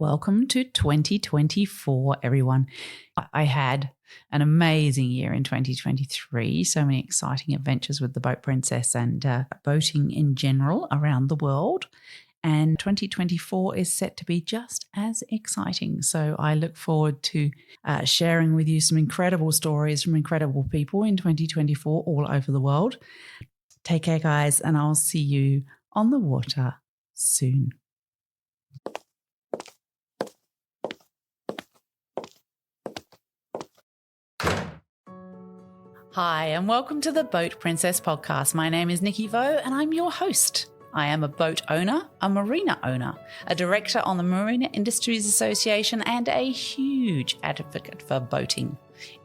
Welcome to 2024, everyone. I had an amazing year in 2023, so many exciting adventures with the Boat Princess and boating in general around the world. And 2024 is set to be just as exciting. So I look forward to sharing with you some incredible stories from incredible people in 2024 all over the world. Take care, guys, and I'll see you on the water soon. Hi, and welcome to the Boat Princess podcast. My name is Nikki Vo, and I'm your host. I am a boat owner, a marina owner, a director on the Marina Industries Association, and a huge advocate for boating.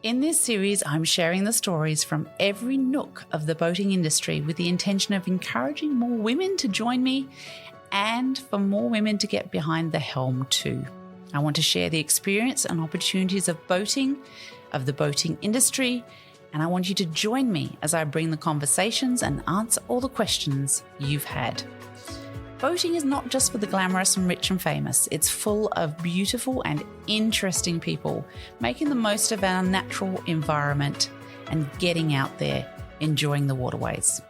In this series, I'm sharing the stories from every nook of the boating industry with the intention of encouraging more women to join me and for more women to get behind the helm too. I want to share the experience and opportunities of boating, of the boating industry, and I want you to join me as I bring the conversations and answer all the questions you've had. Boating is not just for the glamorous and rich and famous. It's full of beautiful and interesting people making the most of our natural environment and getting out there, enjoying the waterways.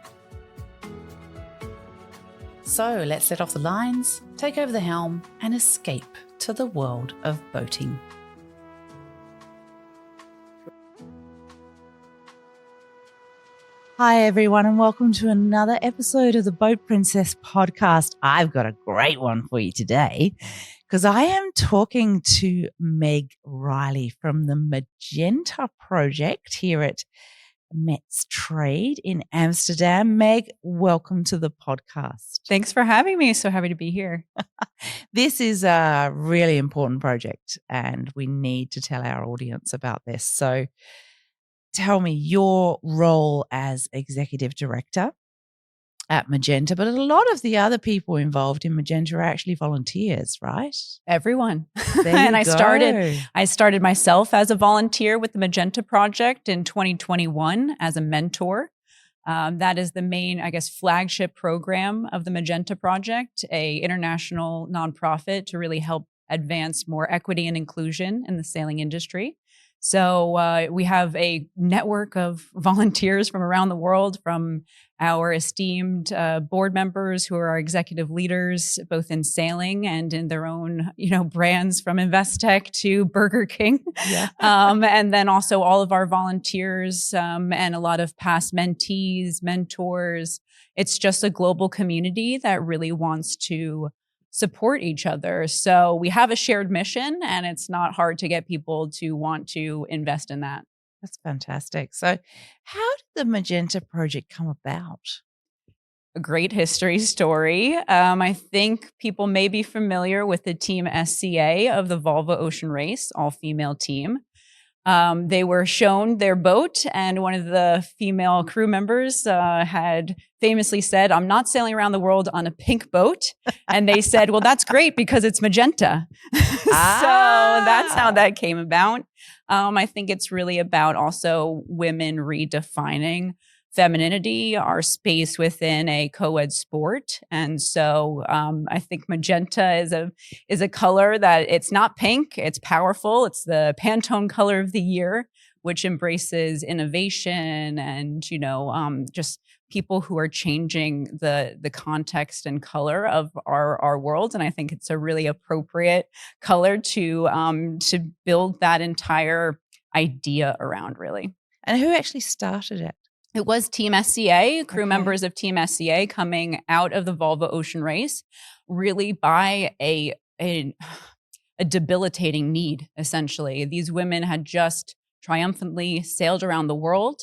So let's let off the lines, take over the helm, and escape to the world of boating. Hi, everyone, and welcome to another episode of the Boat Princess podcast. I've got a great one for you today because I am talking to Meg Riley from the Magenta Project here at Megs Trade in Amsterdam. Meg, welcome to the podcast. Thanks for having me. So happy to be here. This is a really important project and we need to tell our audience about this. So tell me your role as executive director at Magenta, but a lot of the other people involved in Magenta are actually volunteers, right? Everyone. And I started myself as a volunteer with the Magenta Project in 2021 as a mentor. That is the main, flagship program of the Magenta Project, a international nonprofit to really help advance more equity and inclusion in the sailing industry. So we have a network of volunteers from around the world, from our esteemed board members who are our executive leaders, both in sailing and in their own, brands from Investec to Burger King. Yeah. And then also all of our volunteers and a lot of past mentees, mentors. It's just a global community that really wants to support each other. So we have a shared mission and it's not hard to get people to want to invest in that. That's fantastic. So how did the Magenta Project come about? A great history story. I think people may be familiar with the Team SCA of the Volvo Ocean Race, all-female team. They were shown their boat, and one of the female crew members had famously said, "I'm not sailing around the world on a pink boat." And they said, "Well, that's great because it's magenta." So that's how that came about. I think it's really about also women redefining femininity, our space within a co-ed sport. And so I think magenta is a color that it's not pink, it's powerful. It's the Pantone color of the year, which embraces innovation and, just people who are changing the context and color of our world. And I think it's a really appropriate color to build that entire idea around, really. And who actually started it? It was Team SCA, crew members of Team SCA coming out of the Volvo Ocean Race, really by a debilitating need, essentially. These women had just triumphantly sailed around the world.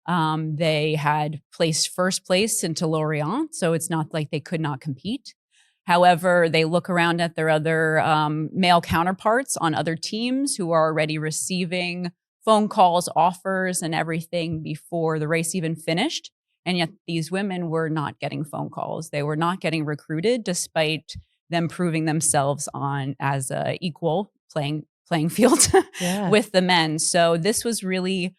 They had placed first place into Lorient, so it's not like they could not compete. However, they look around at their other male counterparts on other teams who are already receiving phone calls, offers, and everything before the race even finished. And yet these women were not getting phone calls. They were not getting recruited despite them proving themselves on as a equal playing field with the men. So this was really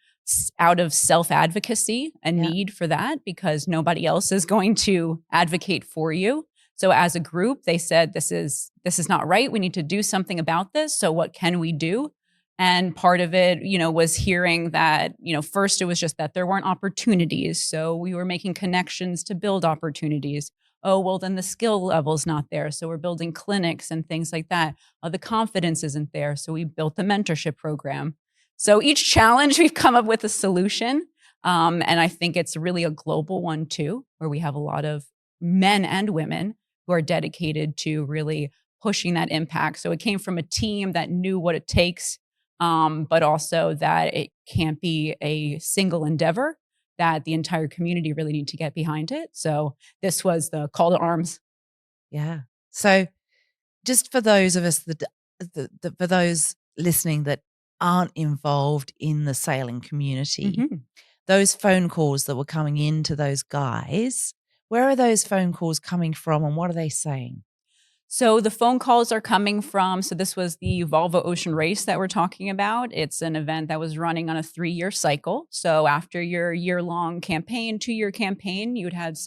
out of self-advocacy, a need for that, because nobody else is going to advocate for you. So as a group, they said, this is not right. We need to do something about this. So what can we do? And part of it, was hearing that, first it was just that there weren't opportunities. So we were making connections to build opportunities. Oh, well, then the skill level's not there. So we're building clinics and things like that. The confidence isn't there. So we built the mentorship program. So each challenge, we've come up with a solution. And I think it's really a global one too, where we have a lot of men and women who are dedicated to really pushing that impact. So it came from a team that knew what it takes, but also that it can't be a single endeavor, that the entire community really need to get behind it. So this was the call to arms. Yeah. So just for those of us for those listening that aren't involved in the sailing community, those phone calls that were coming into those guys, where are those phone calls coming from and what are they saying? So the phone calls are coming from, so this was the Volvo Ocean Race that we're talking about. It's an event that was running on a 3-year cycle. So after your year-long campaign, 2-year campaign, you would have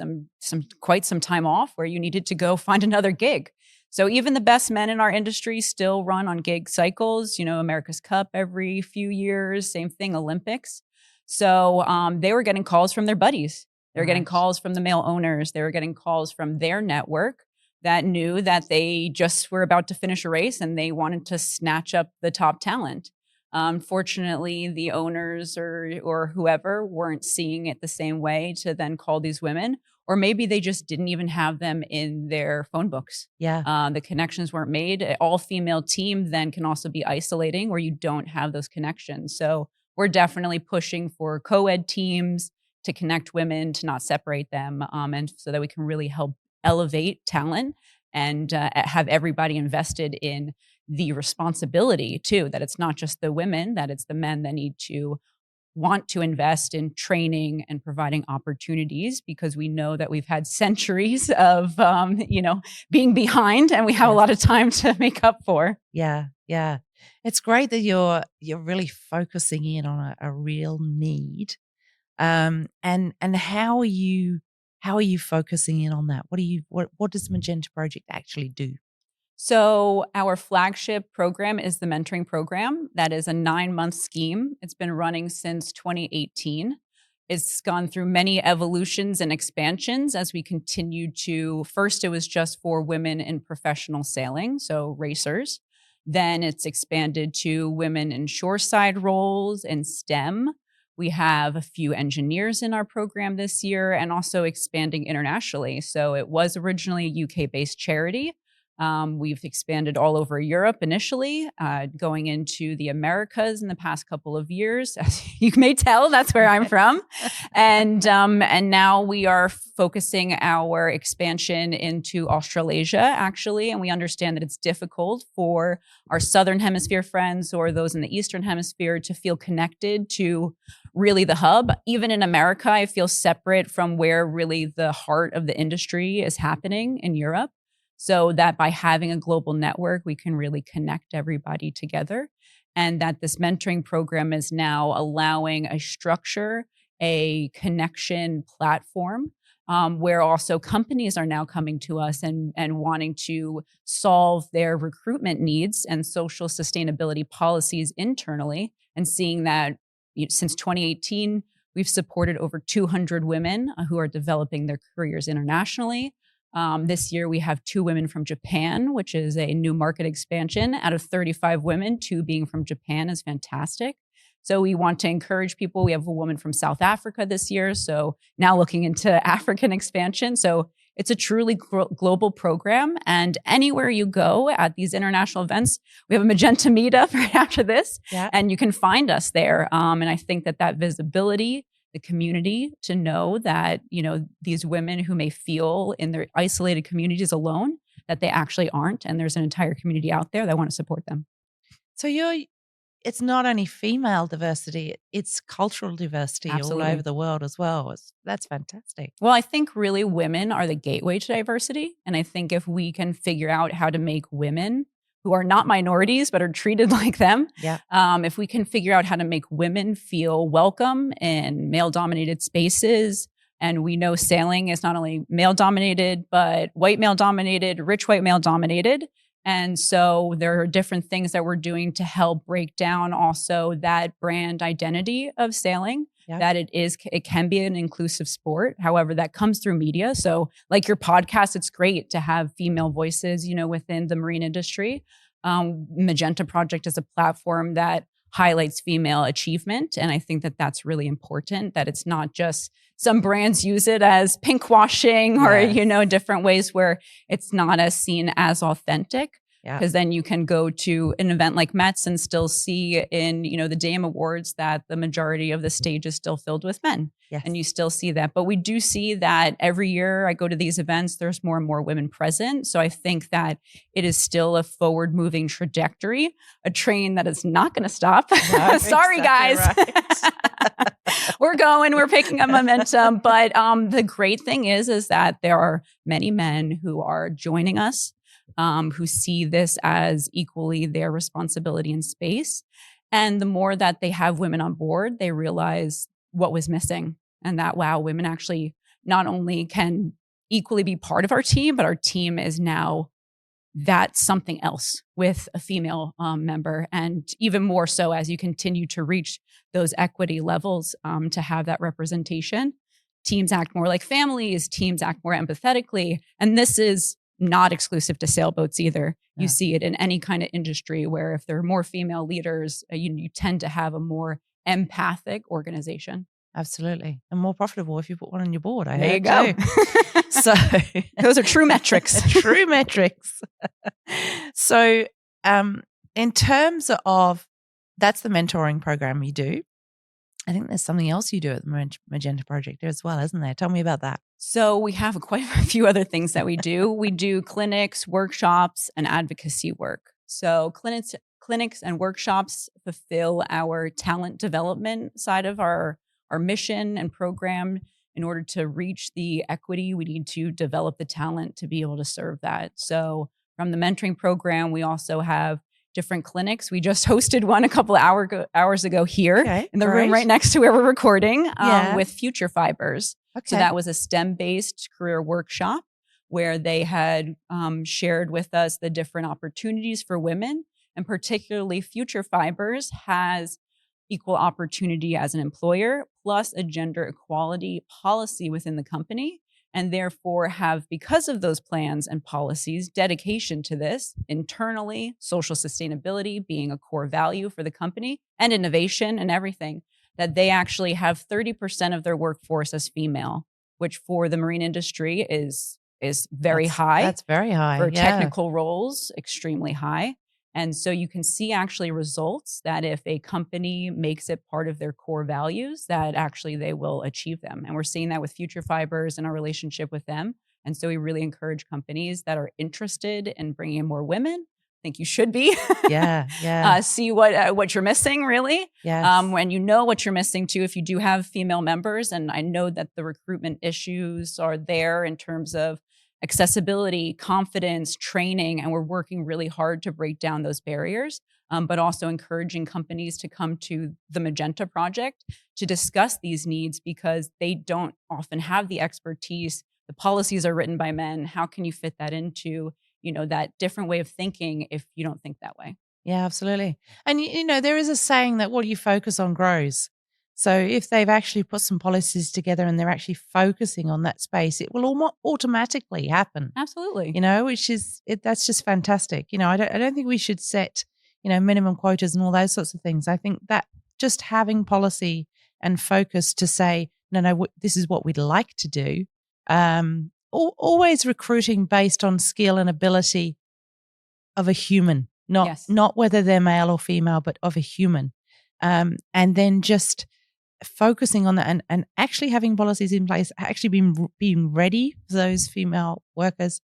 quite some time off where you needed to go find another gig. So even the best men in our industry still run on gig cycles, America's Cup every few years, same thing, Olympics. So they were getting calls from their buddies. They were getting calls from the male owners. They were getting calls from their network that knew that they just were about to finish a race and they wanted to snatch up the top talent. Unfortunately, the owners or whoever weren't seeing it the same way to then call these women, or maybe they just didn't even have them in their phone books. Yeah. The connections weren't made. An all-female team then can also be isolating where you don't have those connections. So we're definitely pushing for co-ed teams to connect women, to not separate them, and so that we can really help elevate talent and have everybody invested in the responsibility too, that it's not just the women, that it's the men that need to want to invest in training and providing opportunities, because we know that we've had centuries of, being behind and we have a lot of time to make up for. Yeah. Yeah. It's great that you're really focusing in on a real need. And how are you focusing in on that? What does Magenta Project actually do? So our flagship program is the mentoring program. That is a 9-month scheme. It's been running since 2018. It's gone through many evolutions and expansions as we continue to, first it was just for women in professional sailing, so racers. Then it's expanded to women in shoreside roles and STEM. We have a few engineers in our program this year and also expanding internationally. So it was originally a UK-based charity. We've expanded all over Europe initially, going into the Americas in the past couple of years. As you may tell, that's where I'm from. And now we are focusing our expansion into Australasia, actually. And we understand that it's difficult for our Southern Hemisphere friends or those in the Eastern Hemisphere to feel connected to really the hub. Even in America, I feel separate from where really the heart of the industry is happening in Europe. So that by having a global network, we can really connect everybody together. And that this mentoring program is now allowing a structure, a connection platform, where also companies are now coming to us and wanting to solve their recruitment needs and social sustainability policies internally, and seeing that since 2018, we've supported over 200 women who are developing their careers internationally. This year, we have 2 women from Japan, which is a new market expansion. Out of 35 women, 2 being from Japan is fantastic. So we want to encourage people. We have a woman from South Africa this year, so now looking into African expansion. So it's a truly global program. And anywhere you go at these international events, we have a Magenta meetup right after this, and you can find us there. And I think that visibility, the community to know that, these women who may feel in their isolated communities alone, that they actually aren't. And there's an entire community out there that want to support them. So it's not only female diversity, it's cultural diversity. Absolutely. All over the world as well. That's fantastic. Well, I think really women are the gateway to diversity. And I think if we can figure out how to make women who are not minorities, but are treated like them. If we can figure out how to make women feel welcome in male-dominated spaces, And we know sailing is not only male dominated, but white male dominated, rich white male dominated. And so there are different things that we're doing to help break down also that brand identity of sailing, that it can be an inclusive sport. However, that comes through media. So like your podcast, it's great to have female voices, within the marine industry. Magenta Project is a platform that highlights female achievement. And I think that that's really important, that it's not just some brands use it as pink washing or, different ways where it's not as seen as authentic. Because then you can go to an event like Mets and still see in, the Dame Awards that the majority of the stage is still filled with men. Yes. And you still see that. But we do see that every year I go to these events, there's more and more women present. So I think that it is still a forward moving trajectory, a train that is not going to stop. No, sorry, guys. Right. We're picking up momentum. But the great thing is that there are many men who are joining us, who see this as equally their responsibility in space. And the more that they have women on board, they realize what was missing, and that, wow, women actually not only can equally be part of our team, but our team is now that something else with a female member. And even more so as you continue to reach those equity levels, to have that representation. Teams act more like families, teams act more empathetically. And this is not exclusive to sailboats either. You see it in any kind of industry where if there are more female leaders, you tend to have a more empathic organization. Absolutely. And more profitable if you put one on your board. There you go. So those are true metrics. True metrics. So in terms of, that's the mentoring program you do. I think there's something else you do at the Magenta Project as well, isn't there? Tell me about that. So we have quite a few other things that we do. We do clinics, workshops, and advocacy work. So clinics and workshops fulfill our talent development side of our mission and program. In order to reach the equity, we need to develop the talent to be able to serve that. So from the mentoring program, we also have different clinics. We just hosted one a couple of hours ago here in the room right next to where we're recording, with Future Fibers. Okay. So that was a STEM-based career workshop where they had shared with us the different opportunities for women, and particularly Future Fibers has equal opportunity as an employer, plus a gender equality policy within the company, and therefore have, because of those plans and policies, dedication to this internally, social sustainability being a core value for the company, and innovation and everything, that they actually have 30% of their workforce as female, which for the marine industry is very high. That's very high. For technical roles, extremely high. And so you can see actually results that if a company makes it part of their core values, that actually they will achieve them. And we're seeing that with Future Fibers and our relationship with them. And so we really encourage companies that are interested in bringing in more women. I think you should be. See what you're missing, really. Yes. When you know what you're missing too, if you do have female members, and I know that the recruitment issues are there in terms of accessibility, confidence, training, and we're working really hard to break down those barriers, but also encouraging companies to come to the Magenta Project to discuss these needs, because they don't often have the expertise. The policies are written by men. How can you fit that into, that different way of thinking if you don't think that way? Yeah, absolutely. And, there is a saying that what you focus on grows. So if they've actually put some policies together and they're actually focusing on that space, it will automatically happen. Absolutely. That's just fantastic. I don't think we should set, minimum quotas and all those sorts of things. I think that just having policy and focus to say, no, this is what we'd like to do. Always recruiting based on skill and ability of a human, not whether they're male or female, but of a human. And then just focusing on that and actually having policies in place, actually being ready for those female workers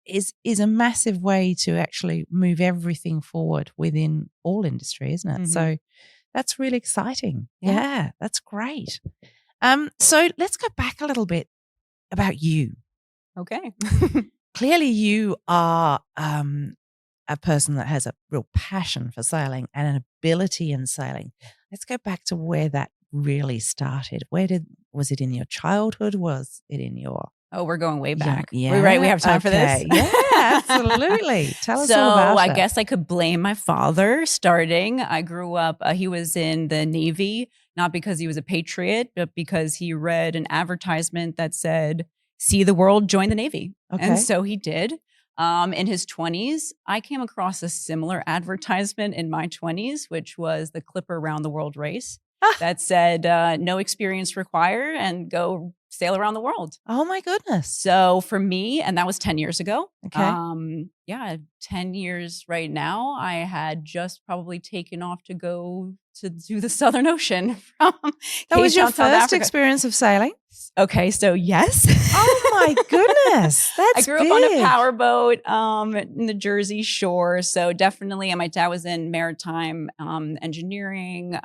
is a massive way to actually move everything forward within all industry, isn't it? Mm-hmm. So that's really exciting. Yeah, that's great. So let's go back a little bit about you. Okay. Clearly you are a person that has a real passion for sailing and an ability in sailing. Let's go back to where that really started? Was it in your childhood? Was it in your... Oh, we're going way Yeah, back. yeah. We're right. We have time for this. Yeah, absolutely. Tell us So all about it. I guess I could blame my father starting. I grew up, he was in the Navy, not because he was a patriot, but because he read an advertisement that said, see the world, join the Navy. Okay. And so he did. In his 20s, I came across a similar advertisement in my 20s, which was the Clipper Round the World race that said, no experience required and go sail around the world. Oh my goodness. So for me, and that was 10 years ago. Okay. 10 years right now, I had just probably taken off to go to do the Southern Ocean from That was your Cape Town, South first Africa. experience of sailing? Okay, so yes. Oh my goodness. That's I grew up on a powerboat in the Jersey Shore. So definitely, and my dad was in maritime engineering,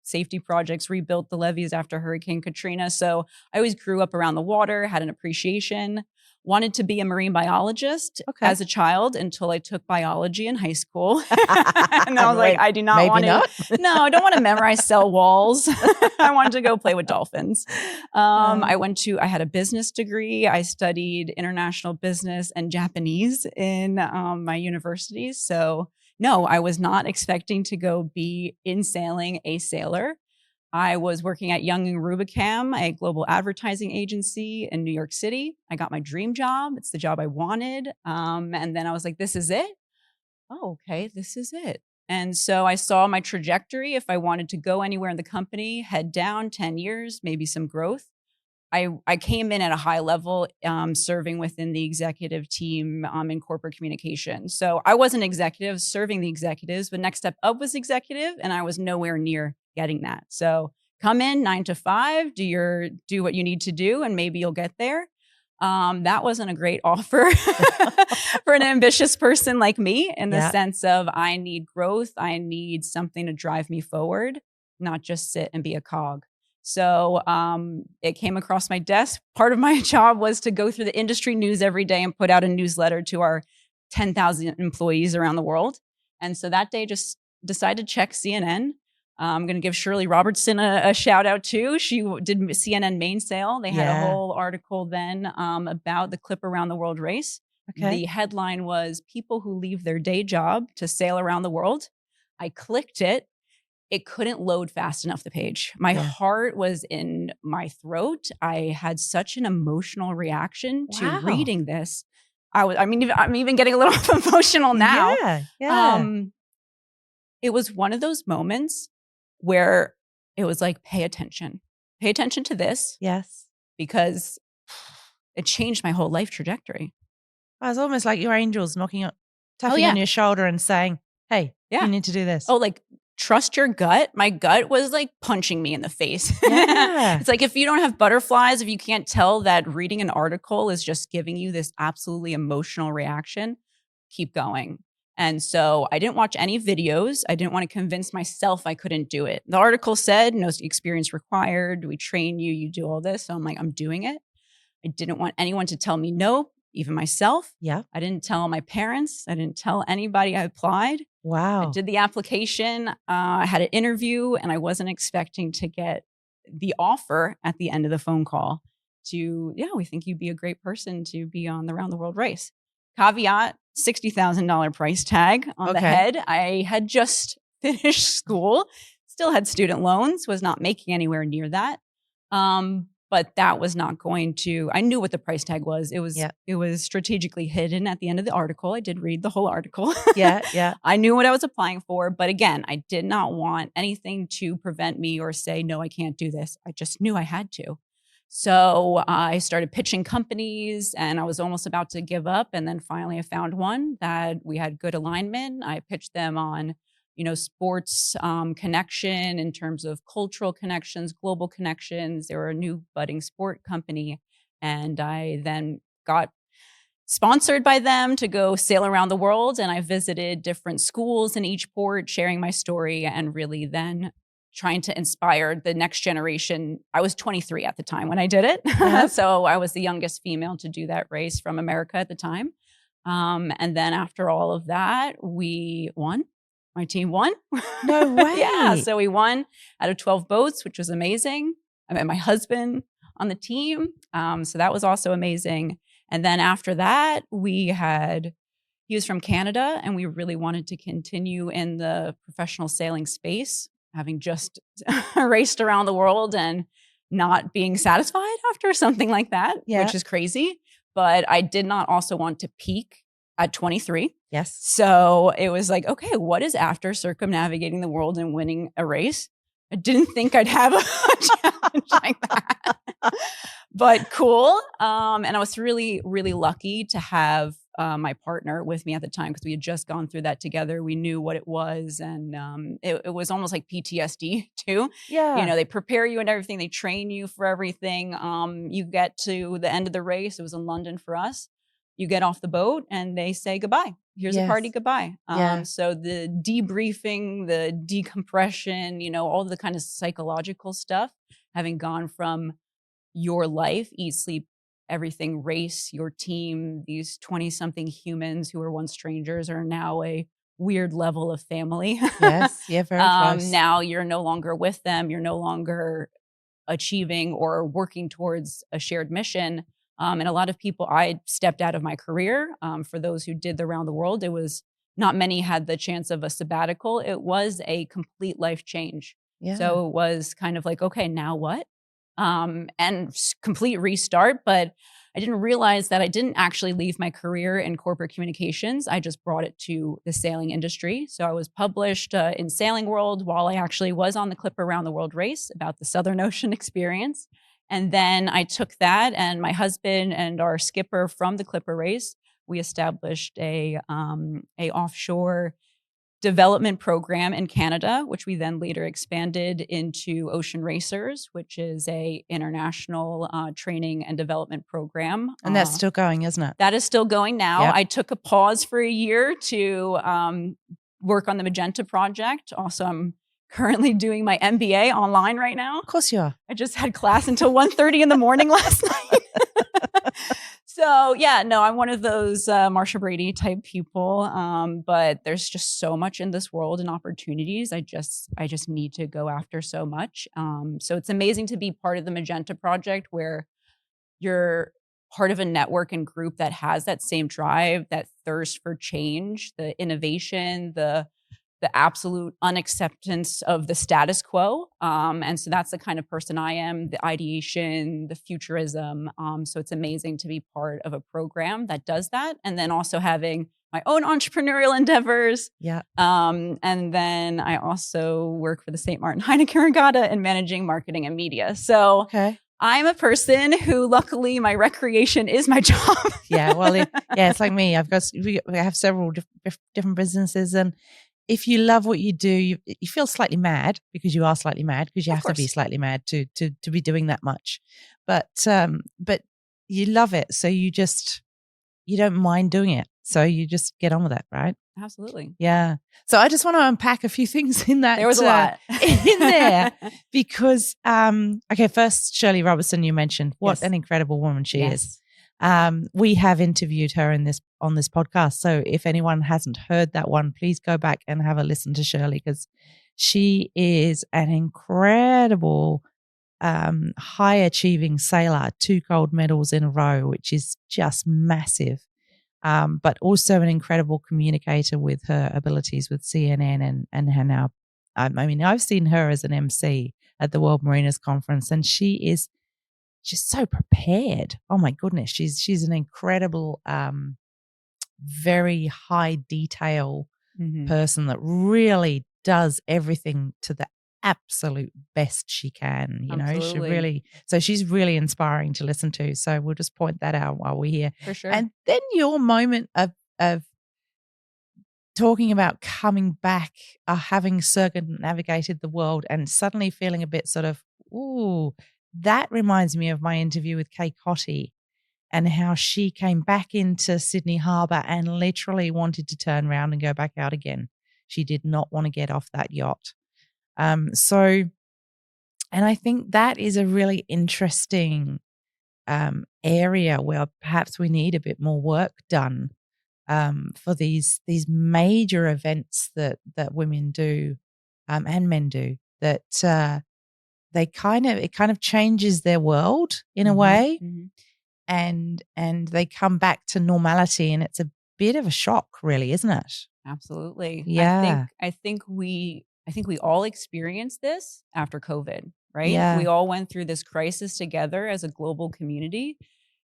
safety projects, rebuilt the levees after Hurricane Katrina. So I always grew up around the water, had an appreciation, wanted to be a marine biologist as a child until I took biology in high school. And I was like, I do not want to. No, I don't want to memorize cell walls. I wanted to go play with dolphins. I had a business degree. I studied international business and Japanese in my universities. So no, I was not expecting to go be in sailing a sailor. I was working at Young and Rubicam, a global advertising agency in New York City. I got my dream job. It's the job I wanted. And then I was like, this is it? Oh, okay, this is it. And so I saw my trajectory. If I wanted to go anywhere in the company, head down 10 years, maybe some growth. I came in at a high level, serving within the executive team in corporate communication. So I wasn't executive serving the executives, but next step up was executive, and I was nowhere near getting that. So come in 9 to 5, do what you need to do, and maybe you'll get there. That wasn't a great offer for an ambitious person like me in the sense of I need growth. I need something to drive me forward, not just sit and be a cog. So it came across my desk. Part of my job was to go through the industry news every day and put out a newsletter to our 10,000 employees around the world. And so that day just decided to check CNN. I'm going to give Shirley Robertson a shout out too. She did CNN Mainsail. They had a whole article then about the Clipper Around the World race. Okay. The headline was people who leave their day job to sail around the world. I clicked it. It couldn't load fast enough, the page. My heart was in my throat. I had such an emotional reaction to reading this. I'm even getting a little emotional now. It was one of those moments where it was like, pay attention to this. Yes. Because it changed my whole life trajectory. It was almost like your angels tapping on your shoulder and saying, hey, you need to do this. Oh, like, trust your gut. My gut was like punching me in the face. It's like, if you don't have butterflies, if you can't tell that reading an article is just giving you this absolutely emotional reaction, keep going. And so I didn't watch any videos. I didn't want to convince myself I couldn't do it. The article said, no experience required. We train you, you do all this. So I'm like, I'm doing it. I didn't want anyone to tell me no, even myself. Yeah. I didn't tell my parents. I didn't tell anybody I applied. Wow. I did the application. I had an interview, and I wasn't expecting to get the offer at the end of the phone call we think you'd be a great person to be on the Round the World race. Caveat, $60,000 price tag on the head. I had just finished school, still had student loans, was not making anywhere near that. But that was not going to, I knew what the price tag was. It was strategically hidden at the end of the article. I did read the whole article. I knew what I was applying for. But again, I did not want anything to prevent me or say, no, I can't do this. I just knew I had to. So I started pitching companies, and I was almost about to give up. And then finally I found one that we had good alignment. I pitched them on sports connection in terms of cultural connections, global connections. They were a new budding sport company. And I then got sponsored by them to go sail around the world. And I visited different schools in each port, sharing my story and really then trying to inspire the next generation. I was 23 at the time when I did it. So I was the youngest female to do that race from America at the time. And then after all of that, we won. my team won. No way. Yeah. So we won out of 12 boats, which was amazing. I met my husband on the team. So that was also amazing. And then after that, he was from Canada, and we really wanted to continue in the professional sailing space, having just raced around the world and not being satisfied after something like that, which is crazy. But I did not also want to peak at 23. Yes. So it was like, okay, what is after circumnavigating the world and winning a race? I didn't think I'd have a challenge like that, but cool. And I was really, really lucky to have my partner with me at the time, because we had just gone through that together. We knew what it was. And it was almost like PTSD too. Yeah. They prepare you and everything. They train you for everything. You get to the end of the race. It was in London for us. You get off the boat and they say goodbye. Here's a party, goodbye. So the debriefing, the decompression, all the kind of psychological stuff, having gone from your life, eat, sleep, everything, race, your team, these 20-something humans who were once strangers are now a weird level of family. Yes. Yeah, very close. Now you're no longer with them. You're no longer achieving or working towards a shared mission. And a lot of people, I stepped out of my career. For those who did the round the world, it was not many had the chance of a sabbatical. It was a complete life change. Yeah. So it was kind of like, okay, now what? And complete restart. But I didn't realize that I didn't actually leave my career in corporate communications. I just brought it to the sailing industry. So I was published in Sailing World while I actually was on the Clipper Around the World race about the Southern Ocean experience. And then I took that, and my husband and our skipper from the Clipper race, we established a offshore development program in Canada, which we then later expanded into Ocean Racers, which is a international training and development program. And that's still going, isn't it? That is still going now. Yep. I took a pause for a year to work on the Magenta Project. Also, I'm currently doing my MBA online right now. Of course you are. I just had class until 1:30 in the morning last night. So yeah, no, I'm one of those Marsha Brady type people. But there's just so much in this world and opportunities. I just need to go after so much. So it's amazing to be part of the Magenta Project, where you're part of a network and group that has that same drive, that thirst for change, the innovation, the absolute unacceptance of the status quo. And so that's the kind of person I am, the ideation, the futurism. So it's amazing to be part of a program that does that. And then also having my own entrepreneurial endeavors. Yeah. And then I also work for the St. Martin Heineken Regatta in managing marketing and media. So Okay. I'm a person who, luckily, my recreation is my job. Yeah. Well, it's like me. We have several different businesses, and if you love what you do, you feel slightly mad, because you are slightly mad, because you have to be slightly mad to be doing that much. But you love it, so you don't mind doing it. So you just get on with it, right? Absolutely. Yeah. So I just want to unpack a few things in that. There was a lot in there, because okay, first, Shirley Robertson, you mentioned. What an incredible woman she is. We have interviewed her on this podcast. So if anyone hasn't heard that one, please go back and have a listen to Shirley, because she is an incredible, high achieving sailor, 2 gold medals in a row, which is just massive. But also an incredible communicator with her abilities with CNN and her now. I mean, I've seen her as an MC at the World Mariners Conference, and she's so prepared. Oh my goodness. She's an incredible, very high detail person that really does everything to the absolute best she can. She's really inspiring to listen to. So we'll just point that out while we're here. For sure. And then your moment of talking about coming back, having circumnavigated the world and suddenly feeling a bit sort of, ooh, that reminds me of my interview with Kay Cotty and how she came back into Sydney Harbour and literally wanted to turn around and go back out again. She did not want to get off that yacht. And I think that is a really interesting area where perhaps we need a bit more work done for these major events that women do and men do, that it kind of changes their world in a way, and they come back to normality, and it's a bit of a shock, really, isn't it? Absolutely. Yeah. I think we all experienced this after COVID, right? Yeah. We all went through this crisis together as a global community,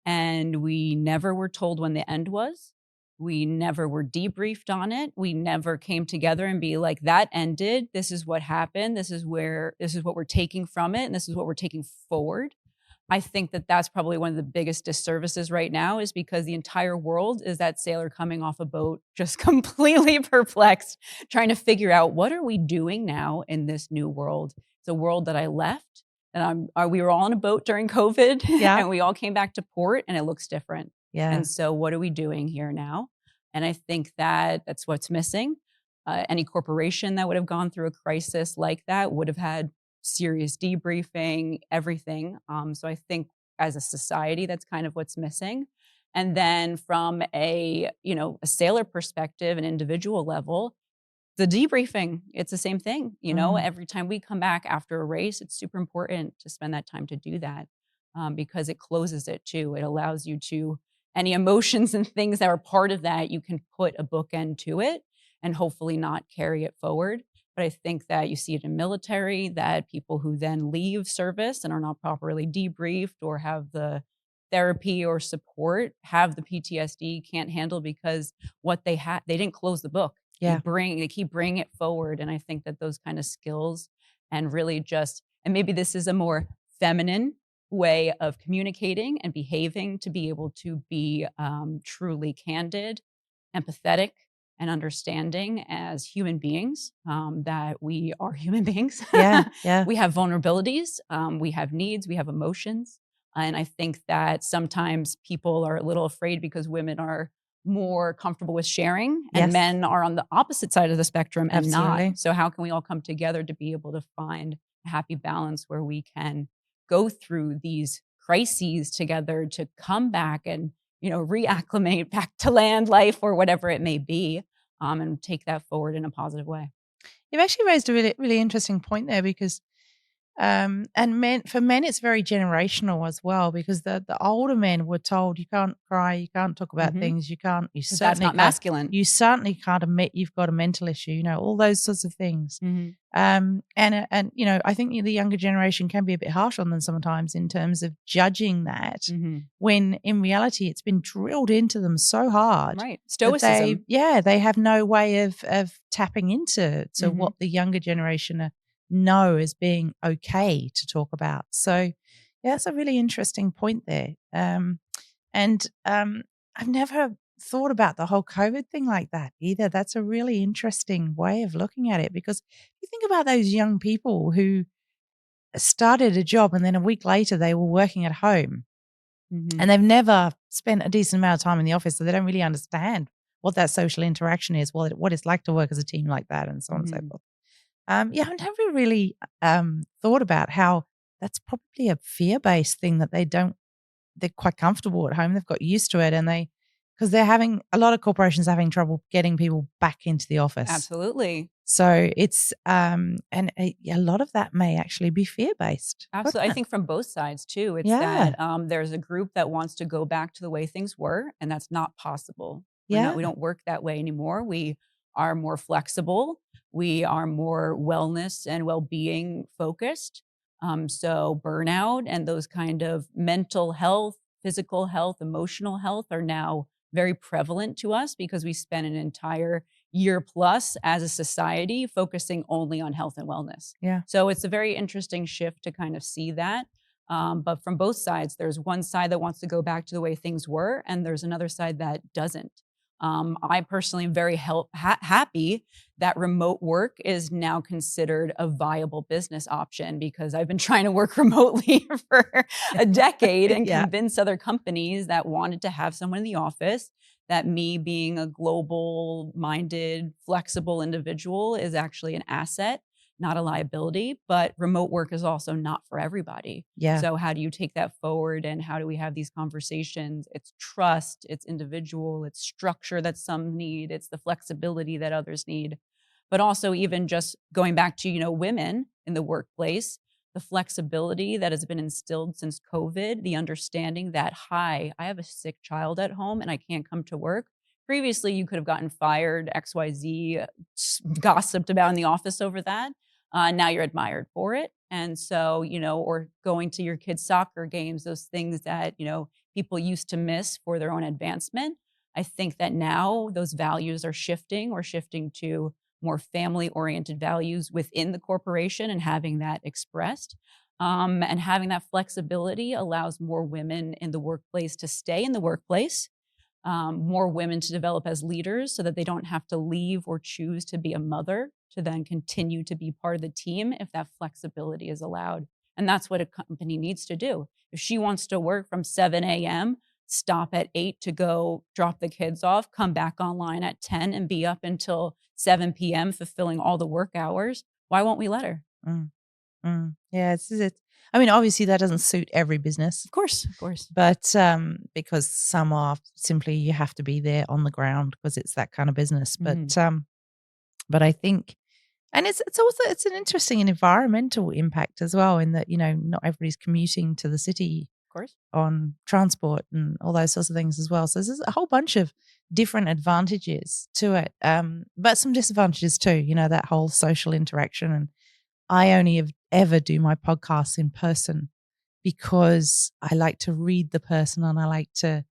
and we never were told when the end was. We never were debriefed on it. We never came together and be like, that ended. This is what happened. This is what we're taking from it. And this is what we're taking forward. I think that that's probably one of the biggest disservices right now, is because the entire world is that sailor coming off a boat, just completely perplexed, trying to figure out, what are we doing now in this new world? It's a world that I left, and we were all on a boat during COVID, and we all came back to port, and it looks different. Yeah. And so what are we doing here now? And I think that that's what's missing. Any corporation that would have gone through a crisis like that would have had serious debriefing, everything. So I think as a society, that's kind of what's missing. And then from a sailor perspective, an individual level, the debriefing, it's the same thing. Every time we come back after a race, it's super important to spend that time to do that, because it closes it too. It allows you to, any emotions and things that are part of that, you can put a bookend to it and hopefully not carry it forward. But I think that you see it in military, that people who then leave service and are not properly debriefed or have the therapy or support have the PTSD, can't handle, because what they didn't close the book. Yeah. They keep bringing it forward. And I think that those kind of skills, and really just, and maybe this is a more feminine way of communicating and behaving, to be able to be truly candid, empathetic, and understanding as human beings, that we are human beings. Yeah. Yeah. We have vulnerabilities, we have needs, we have emotions. And I think that sometimes people are a little afraid because women are more comfortable with sharing, and Yes. men are on the opposite side of the spectrum and Absolutely. not. So how can we all come together to be able to find a happy balance where we can go through these crises together, to come back and reacclimate back to land life or whatever it may be, and take that forward in a positive way. You've actually raised a really, really interesting point there, because and for men it's very generational as well, because the older men were told, you can't cry, you can't talk about things, you Because that's not masculine. You certainly can't admit you've got a mental issue, all those sorts of things. And I think the younger generation can be a bit harsh on them sometimes in terms of judging that, when in reality it's been drilled into them so hard. Right. Stoicism. They have no way of tapping into what the younger generation know as being okay to talk about. So that's a really interesting point there. I've never thought about the whole COVID thing like that either. That's a really interesting way of looking at it, because you think about those young people who started a job and then a week later they were working at home, and they've never spent a decent amount of time in the office, so they don't really understand what that social interaction is, what it's like to work as a team like that, and so on and so forth. I've never really thought about how that's probably a fear-based thing, that they're quite comfortable at home. They've got used to it, and because a lot of corporations are having trouble getting people back into the office. Absolutely. So it's, and a lot of that may actually be fear-based. Absolutely. I think from both sides too. It's that there's a group that wants to go back to the way things were, and that's not possible. We don't work that way anymore. We are more flexible. We are more wellness and well-being focused. So burnout and those kind of mental health, physical health, emotional health are now very prevalent to us, because we spent an entire year plus as a society focusing only on health and wellness. Yeah. So it's a very interesting shift to kind of see that. But from both sides, there's one side that wants to go back to the way things were, and there's another side that doesn't. I personally am very happy that remote work is now considered a viable business option, because I've been trying to work remotely for a decade and convince other companies that wanted to have someone in the office, that me being a global minded, flexible individual is actually an asset, not a liability, but remote work is also not for everybody. Yeah. So how do you take that forward, and how do we have these conversations? It's trust, it's individual, it's structure that some need, it's the flexibility that others need. But also even just going back to, women in the workplace, the flexibility that has been instilled since COVID, the understanding that, hi, I have a sick child at home and I can't come to work. Previously, you could have gotten fired, XYZ, gossiped about in the office over that. Now you're admired for it. And so, or going to your kids' soccer games, those things that, people used to miss for their own advancement. I think that now those values are shifting. We're shifting to more family-oriented values within the corporation and having that expressed. And having that flexibility allows more women in the workplace to stay in the workplace, more women to develop as leaders so that they don't have to leave or choose to be a mother to then continue to be part of the team if that flexibility is allowed. And that's what a company needs to do. If she wants to work from 7 a.m., stop at 8 to go drop the kids off, come back online at 10 and be up until 7 p.m. fulfilling all the work hours, why won't we let her? Yeah, it's obviously that doesn't suit every business. Of course. But because some are simply you have to be there on the ground because it's that kind of business. But I think, and it's an interesting environmental impact as well, in that, not everybody's commuting to the city, of course, on transport and all those sorts of things as well. So there's a whole bunch of different advantages to it, but some disadvantages too. That whole social interaction. And I only ever do my podcasts in person because I like to read the person and I like to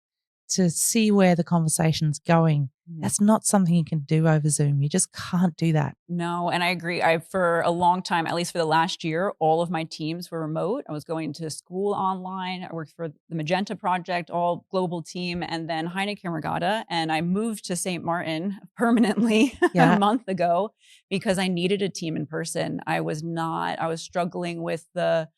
see where the conversation's going. That's not something you can do over Zoom. You just can't do that. No, and I agree. For a long time, at least for the last year, all of my teams were remote. I was going to school online. I worked for the Magenta Project, all global team, and then Heineken Regatta. And I moved to St. Martin permanently a month ago because I needed a team in person. I was struggling with that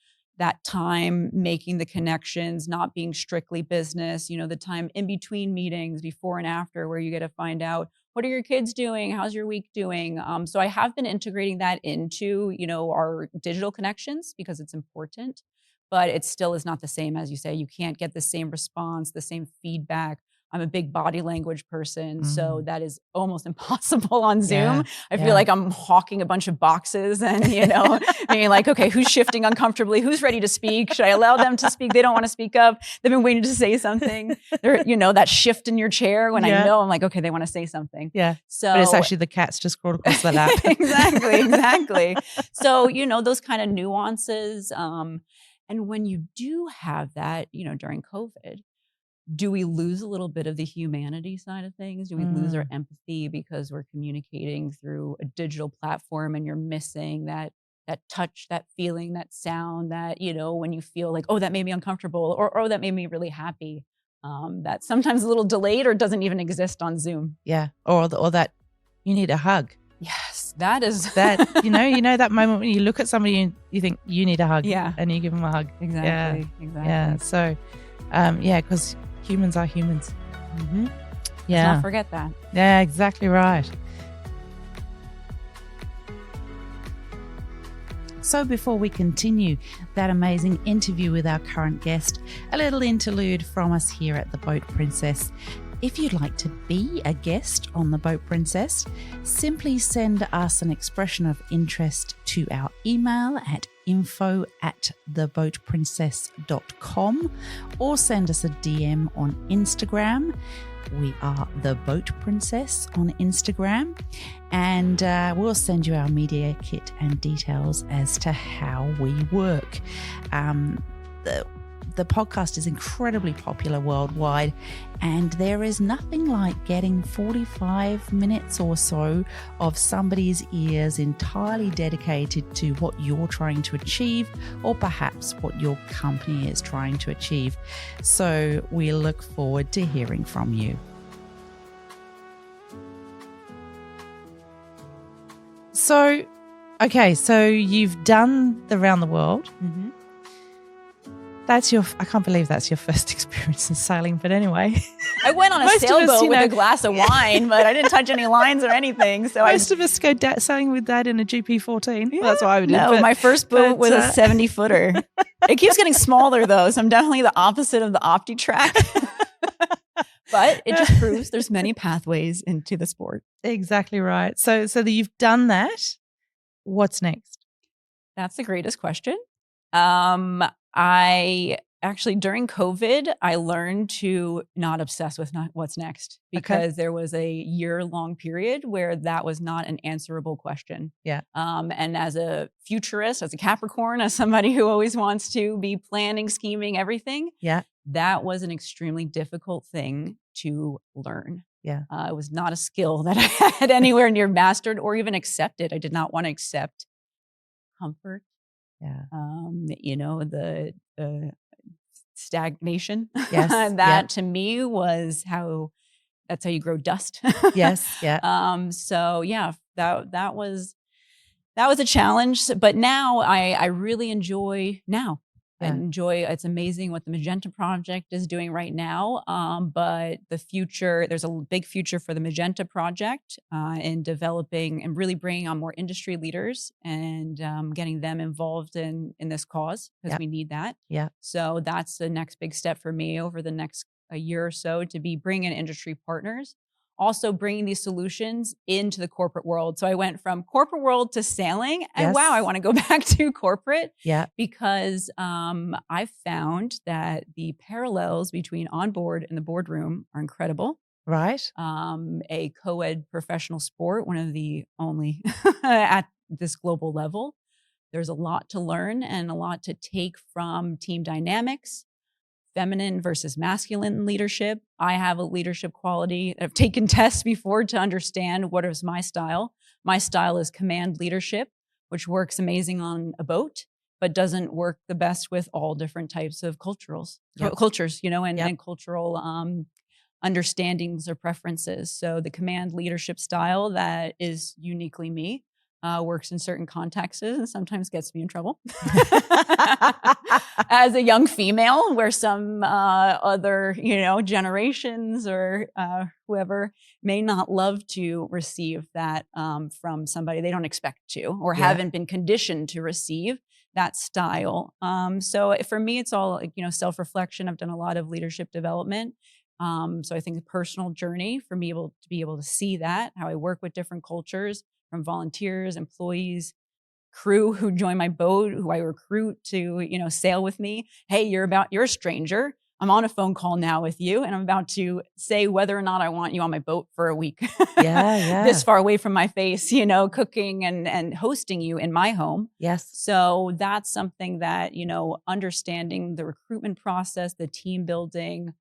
time, making the connections, not being strictly business, the time in between meetings, before and after, where you get to find out, what are your kids doing? How's your week doing? So I have been integrating that into, our digital connections because it's important, but it still is not the same. As you say, you can't get the same response, the same feedback. I'm a big body language person, so that is almost impossible on Zoom. I feel like I'm hawking a bunch of boxes and, being like, okay, who's shifting uncomfortably? Who's ready to speak? Should I allow them to speak? They don't want to speak up. They've been waiting to say something. They're, that shift in your chair when I know, I'm like, okay, they want to say something. Yeah. So, but it's actually the cats just crawled across the lap. Exactly. So, those kind of nuances. And when you do have that, during COVID, do we lose a little bit of the humanity side of things? Do we lose our empathy because we're communicating through a digital platform and you're missing that touch, that feeling, that sound, that, when you feel like, oh, that made me uncomfortable, or oh, that made me really happy. That's sometimes a little delayed or doesn't even exist on Zoom. Yeah. Or that you need a hug. Yes, that is that, that moment when you look at somebody and you think you need a hug. Yeah. And you give them a hug. Exactly. Yeah. So, because humans are humans. Mm-hmm. Yeah. Let's not forget that. Yeah, exactly right. So before we continue that amazing interview with our current guest, a little interlude from us here at the Boat Princess. If you'd like to be a guest on the Boat Princess, simply send us an expression of interest to our email at info@theboatprincess.com or send us a DM on Instagram. We are The Boat Princess on Instagram, and we'll send you our media kit and details as to how we work. The podcast is incredibly popular worldwide, and there is nothing like getting 45 minutes or so of somebody's ears entirely dedicated to what you're trying to achieve, or perhaps what your company is trying to achieve. So we look forward to hearing from you. So you've done the round the world. Mm-hmm. I can't believe that's your first experience in sailing, but anyway. I went on a sailboat with a glass of wine, but I didn't touch any lines or anything. So most of us go sailing with Dad in a GP14. Yeah. Well, that's what I would do. No, my first boat was a 70-footer. It keeps getting smaller though, so I'm definitely the opposite of the Opti track. But it just proves there's many pathways into the sport. Exactly right. So that you've done that. What's next? That's the greatest question. I actually, during COVID, I learned to not obsess with what's next, because there was a year-long period where that was not an answerable question. Yeah. And as a futurist, as a Capricorn, as somebody who always wants to be planning, scheming, everything, that was an extremely difficult thing to learn. Yeah. It was not a skill that I had anywhere near mastered or even accepted. I did not want to accept comfort. Yeah. The stagnation. Yes. That to me was that's how you grow dust. Yes. Yeah. So yeah, that was a challenge. But now I really enjoy now. Yeah. It's amazing what the Magenta Project is doing right now. But the future, there's a big future for the Magenta Project in developing and really bringing on more industry leaders and getting them involved in this cause, because we need that. Yeah. So that's the next big step for me over the next a year or so, to be bringing in industry partners. Also bringing these solutions into the corporate world. So I went from corporate world to sailing, and wow, I want to go back to corporate. Yeah. Because I found that the parallels between on board and the boardroom are incredible. Right. A co-ed professional sport, one of the only at this global level. There's a lot to learn and a lot to take from team dynamics, feminine versus masculine leadership. I have a leadership quality. I've taken tests before to understand what is my style. My style is command leadership, which works amazing on a boat, but doesn't work the best with all different types of cultures, and cultural understandings or preferences. So the command leadership style that is uniquely me works in certain contexts and sometimes gets me in trouble as a young female, where some other, generations or whoever may not love to receive that from somebody they don't expect to, or haven't been conditioned to receive that style. So for me, it's all, self-reflection. I've done a lot of leadership development. So I think the personal journey for me to be able to see that, how I work with different cultures, from volunteers, employees, crew who join my boat, who I recruit to, sail with me. Hey, you're a stranger. I'm on a phone call now with you, and I'm about to say whether or not I want you on my boat for a week. Yeah. This far away from my face, cooking and hosting you in my home. Yes. So that's something that, understanding the recruitment process, the team building,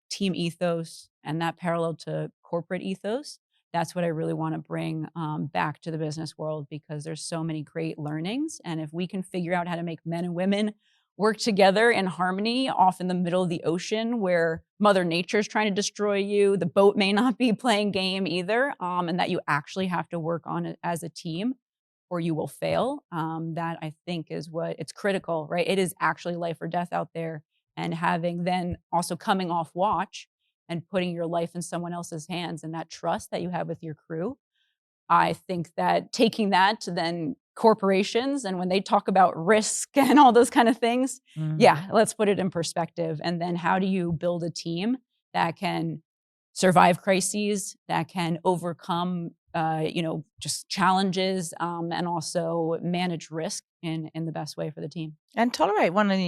team ethos, and that parallel to corporate ethos. That's what I really want to bring back to the business world, because there's so many great learnings. And if we can figure out how to make men and women work together in harmony off in the middle of the ocean, where Mother Nature is trying to destroy you, the boat may not be playing game either, and that you actually have to work on it as a team or you will fail. That I think is it's critical, right? It is actually life or death out there. And having then also coming off watch and putting your life in someone else's hands, and that trust that you have with your crew. I think that taking that to then corporations, and when they talk about risk and all those kind of things, let's put it in perspective. And then how do you build a team that can survive crises, that can overcome, just challenges, and also manage risk in the best way for the team. And tolerate one and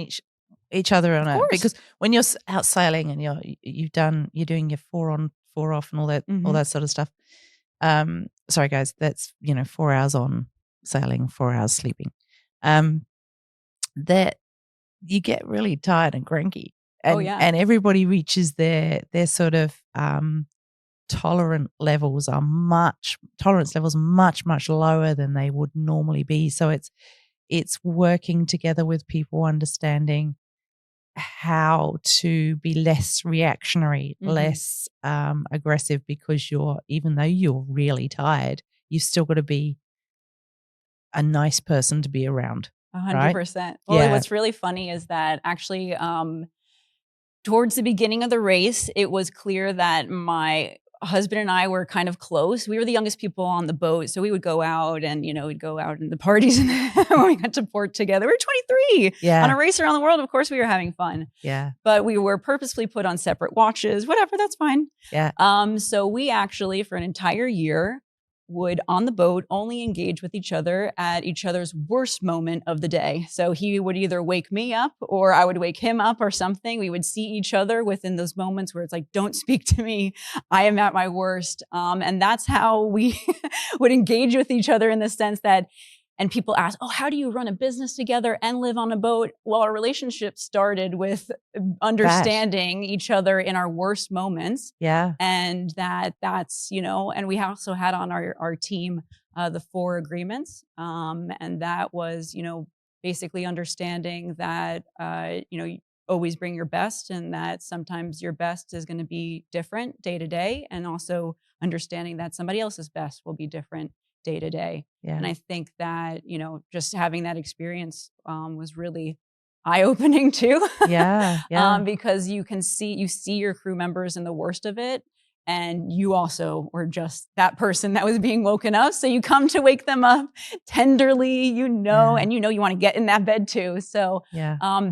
each other on it, because when you're out sailing and you're doing your 4 on 4 off and all that sort of stuff. Sorry guys, that's 4 hours on sailing, 4 hours sleeping. That you get really tired and cranky, and everybody reaches their sort of tolerance levels are much lower than they would normally be. So it's working together with people, understanding how to be less reactionary, less aggressive, because even though you're really tired, you've still got to be a nice person to be around. right? 100%. Well, what's really funny is that actually, towards the beginning of the race, it was clear that my husband and I were kind of close. We were the youngest people on the boat, so we would go out and, we'd go out in the parties and when we got to port together. We were 23 on a race around the world. Of course, we were having fun. Yeah. But we were purposefully put on separate watches, whatever, that's fine. Yeah. So we actually, for an entire year, would on the boat only engage with each other at each other's worst moment of the day. So he would either wake me up or I would wake him up or something. We would see each other within those moments where it's like, don't speak to me. I am at my worst. And that's how we would engage with each other in the sense that, and people ask, oh, how do you run a business together and live on a boat? Well, our relationship started with understanding each other in our worst moments. Yeah. And that's, and we also had on our team the 4 agreements. And that was, basically understanding that, you always bring your best and that sometimes your best is going to be different day to day. And also understanding that somebody else's best will be different day to day. Yeah. And I think that, just having that experience was really eye-opening too. Yeah. Yeah. Because you see your crew members in the worst of it. And you also were just that person that was being woken up. So you come to wake them up tenderly, and you want to get in that bed too. So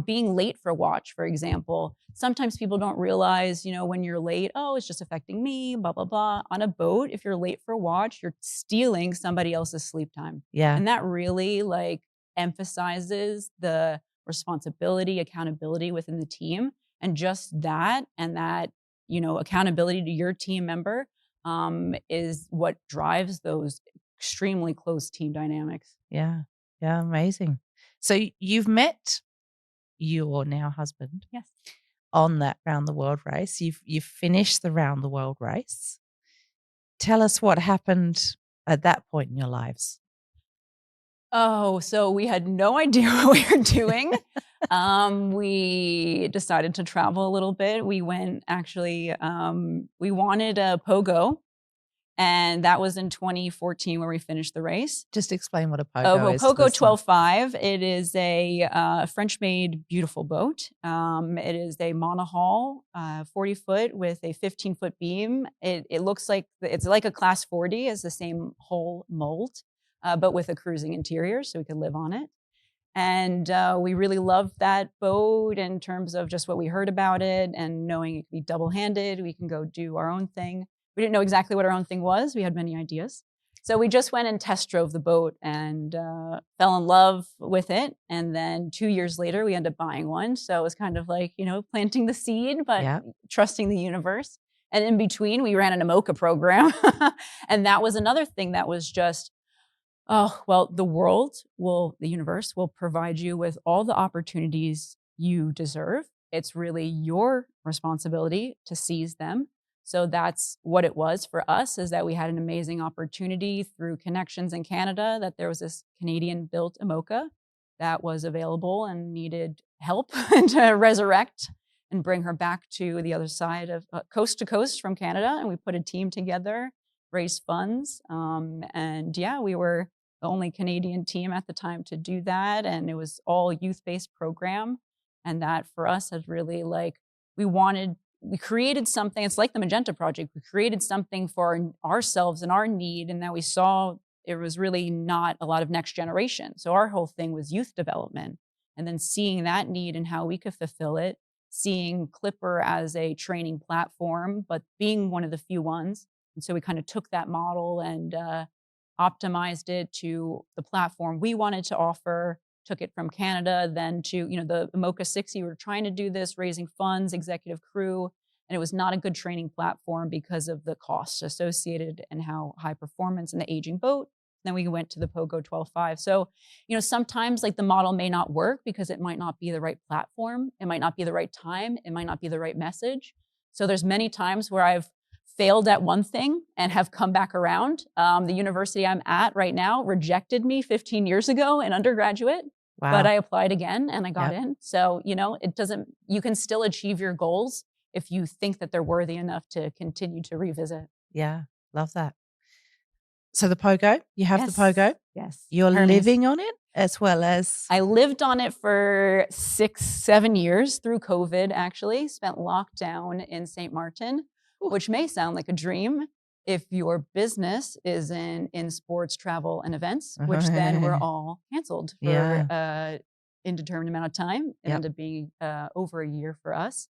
being late for watch, for example, sometimes people don't realize, when you're late, oh, it's just affecting me, blah, blah, blah. On a boat, if you're late for watch, you're stealing somebody else's sleep time. Yeah. And that really emphasizes the responsibility, accountability within the team. And just that, and that, accountability to your team member is what drives those extremely close team dynamics. Yeah. Yeah. Amazing. So you've met your now husband. Yes. On that round the world race. You've finished the round the world race. Tell us what happened at that point in your lives. Oh, so we had no idea what we were doing. We decided to travel a little bit. We went actually, we wanted a pogo, and that was in 2014 where we finished the race. Just explain what a pogo is. Pogo 12.5. It is a French-made beautiful boat. It is a monohull, 40 foot with a 15-foot beam. It looks like it's like a class 40, is the same hull mold, but with a cruising interior, so we could live on it. And we really loved that boat in terms of just what we heard about it and knowing it could be double-handed. We can go do our own thing. We didn't know exactly what our own thing was. We had many ideas. So we just went and test drove the boat and fell in love with it. And then 2 years later, we ended up buying one. So it was kind of like, planting the seed, but trusting the universe. And in between, we ran an IMOCA program. And that was another thing that was just, the universe will provide you with all the opportunities you deserve. It's really your responsibility to seize them. So that's what it was for us, is that we had an amazing opportunity through connections in Canada, that there was this Canadian-built IMOCA that was available and needed help to resurrect and bring her back to the other side of coast to coast from Canada. And we put a team together, raised funds. We were the only Canadian team at the time to do that. And it was all youth-based program. And that for us has really we created something. It's like the Magenta Project. We created something for ourselves and our need, and that we saw it was really not a lot of next generation. So our whole thing was youth development, and then seeing that need and how we could fulfill it, seeing Clipper as a training platform, but being one of the few ones. And so we kind of took that model and optimized it to the platform we wanted to offer, took it from Canada, then to, the IMOCA 60, we were trying to do this, raising funds, executive crew, and it was not a good training platform because of the costs associated and how high performance and the aging boat. Then we went to the Pogo 12.5. So, sometimes the model may not work because it might not be the right platform. It might not be the right time. It might not be the right message. So there's many times where I've failed at one thing and have come back around. The university I'm at right now rejected me 15 years ago in undergraduate, but I applied again and I got in. So, you can still achieve your goals if you think that they're worthy enough to continue to revisit. Yeah, love that. So the Pogo, you have the Pogo? Yes. You're living on it? as well as I lived on it for 6-7 years through COVID, actually. Spent lockdown in St. Martin, which may sound like a dream if your business is in sports, travel, and events, which then were all canceled for an indeterminate amount of time. It ended up being over a year for us.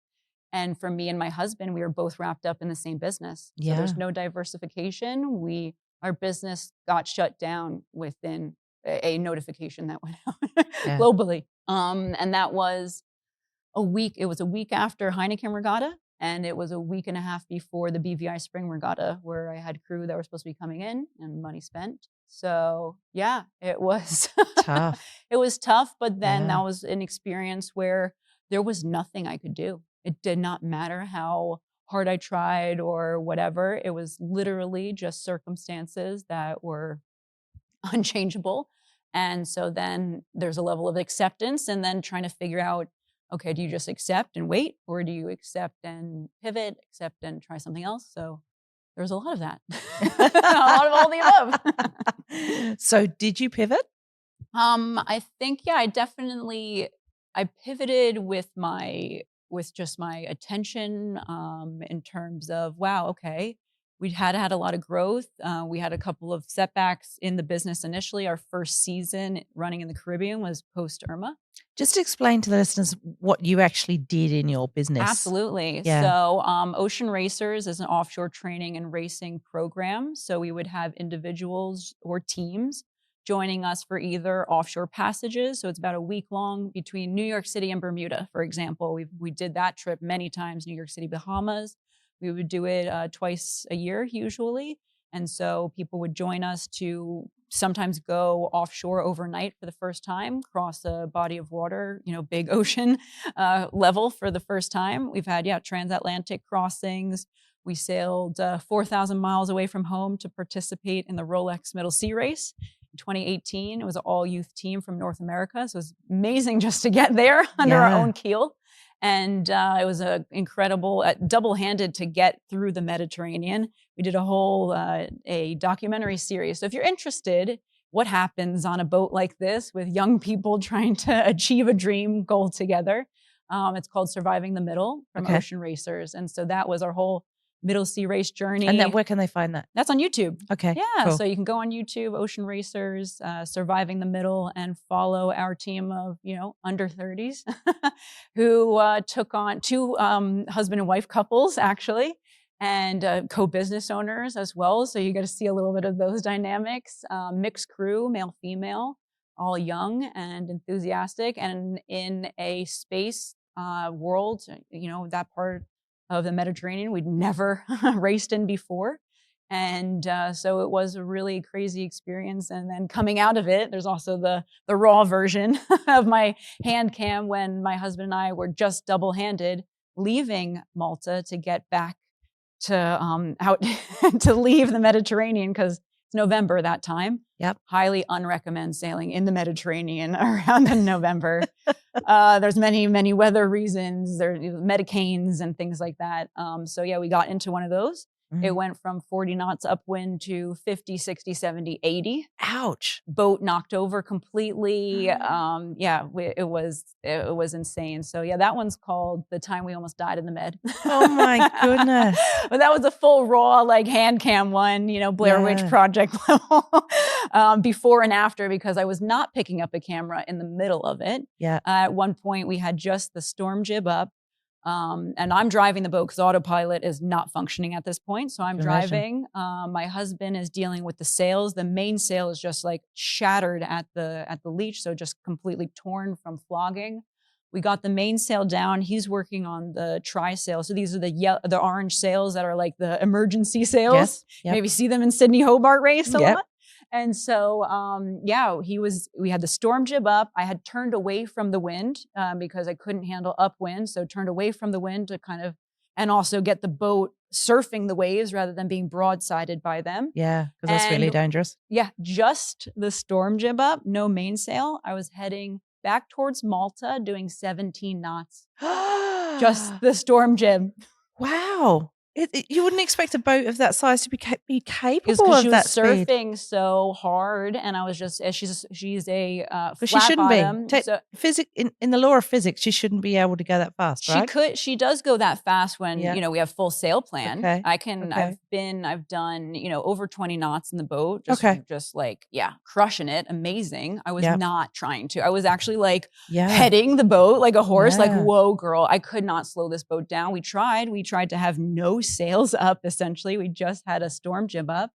And for me and my husband, we were both wrapped up in the same business. So there's no diversification. Our business got shut down within a notification that went out globally. And that was a week. It was a week after Heineken Regatta. And it was a week and a half before the BVI Spring Regatta, where I had crew that were supposed to be coming in and money spent. So yeah, it was tough. It was tough, but then that was an experience where there was nothing I could do. It did not matter how hard I tried or whatever. It was literally just circumstances that were unchangeable. And so then there's a level of acceptance and then trying to figure out, okay, do you just accept and wait, or do you accept and pivot, accept and try something else? So there's a lot of that. A lot of all the above. So did you pivot? I think, I pivoted with just my attention in terms of, wow, okay, we had a lot of growth. We had a couple of setbacks in the business initially. Our first season running in the Caribbean was post-Irma. Just explain to the listeners what you actually did in your business. Absolutely. Yeah. So Ocean Racers is an offshore training and racing program. So we would have individuals or teams joining us for either offshore passages. So it's about a week long between New York City and Bermuda, for example. We did that trip many times, New York City, Bahamas. We would do it twice a year usually. And so people would join us to sometimes go offshore overnight for the first time, cross a body of water, big ocean level for the first time. We've had, transatlantic crossings. We sailed 4,000 miles away from home to participate in the Rolex Middle Sea Race. In 2018, it was an all-youth team from North America. So it was amazing just to get there under our own keel. And it was incredible, double-handed to get through the Mediterranean. We did a whole a documentary series. So if you're interested, what happens on a boat like this with young people trying to achieve a dream goal together? It's called Surviving the Middle from Ocean Racers. And so that was our whole Middle Sea Race journey. And then where can they find that? That's on YouTube. Okay. Yeah. Cool. So you can go on YouTube, Ocean Racers, Surviving the Middle, and follow our team of, under 30s who took on two husband and wife couples, actually, and co-business owners as well. So you get to see a little bit of those dynamics. Mixed crew, male, female, all young and enthusiastic, and in a space world, that part of the Mediterranean we'd never raced in before. And so it was a really crazy experience. And then coming out of it, there's also the raw version of my hand cam when my husband and I were just double-handed leaving Malta to get back to out to leave the Mediterranean because it's November that time. Yep. Highly unrecommend sailing in the Mediterranean around in November. There's many, many weather reasons. There are medicanes and things like that. So we got into one of those. Mm-hmm. It went from 40 knots upwind to 50, 60, 70, 80. Ouch. Boat knocked over completely. It was insane. So that one's called The Time We Almost Died in the Med. Oh my goodness. But that was a full raw, hand cam one, Blair Witch Project level, before and after, because I was not picking up a camera in the middle of it. Yeah. At one point we had just the storm jib up. And I'm driving the boat because autopilot is not functioning at this point. So I'm driving. My husband is dealing with the sails. The main sail is just shattered at the leech. So just completely torn from flogging. We got the mainsail down. He's working on the trysail. So these are the orange sails that are the emergency sails. Yes. Yep. Maybe see them in Sydney Hobart race a lot. And so, we had the storm jib up. I had turned away from the wind because I couldn't handle upwind. So turned away from the wind to and also get the boat surfing the waves rather than being broadsided by them. Yeah, because that's really dangerous. Yeah, just the storm jib up, no mainsail. I was heading back towards Malta doing 17 knots. Just the storm jib. Wow. You wouldn't expect a boat of that size to be capable Because of she was that speed. surfing so hard, and I was just she's a But flat she shouldn't bottom. be. So In the law of physics, she shouldn't be able to go that fast, right? she does go that fast when, Yeah. we have full sail plan. Okay. I've done, over 20 knots in the boat, just like, crushing it. Amazing. I was Yep. not trying to. I was actually like Yeah. heading the boat like a horse, like, Yeah. whoa, girl, I could not slow this boat down. We tried to have no sails up, essentially. We just had a storm jib up.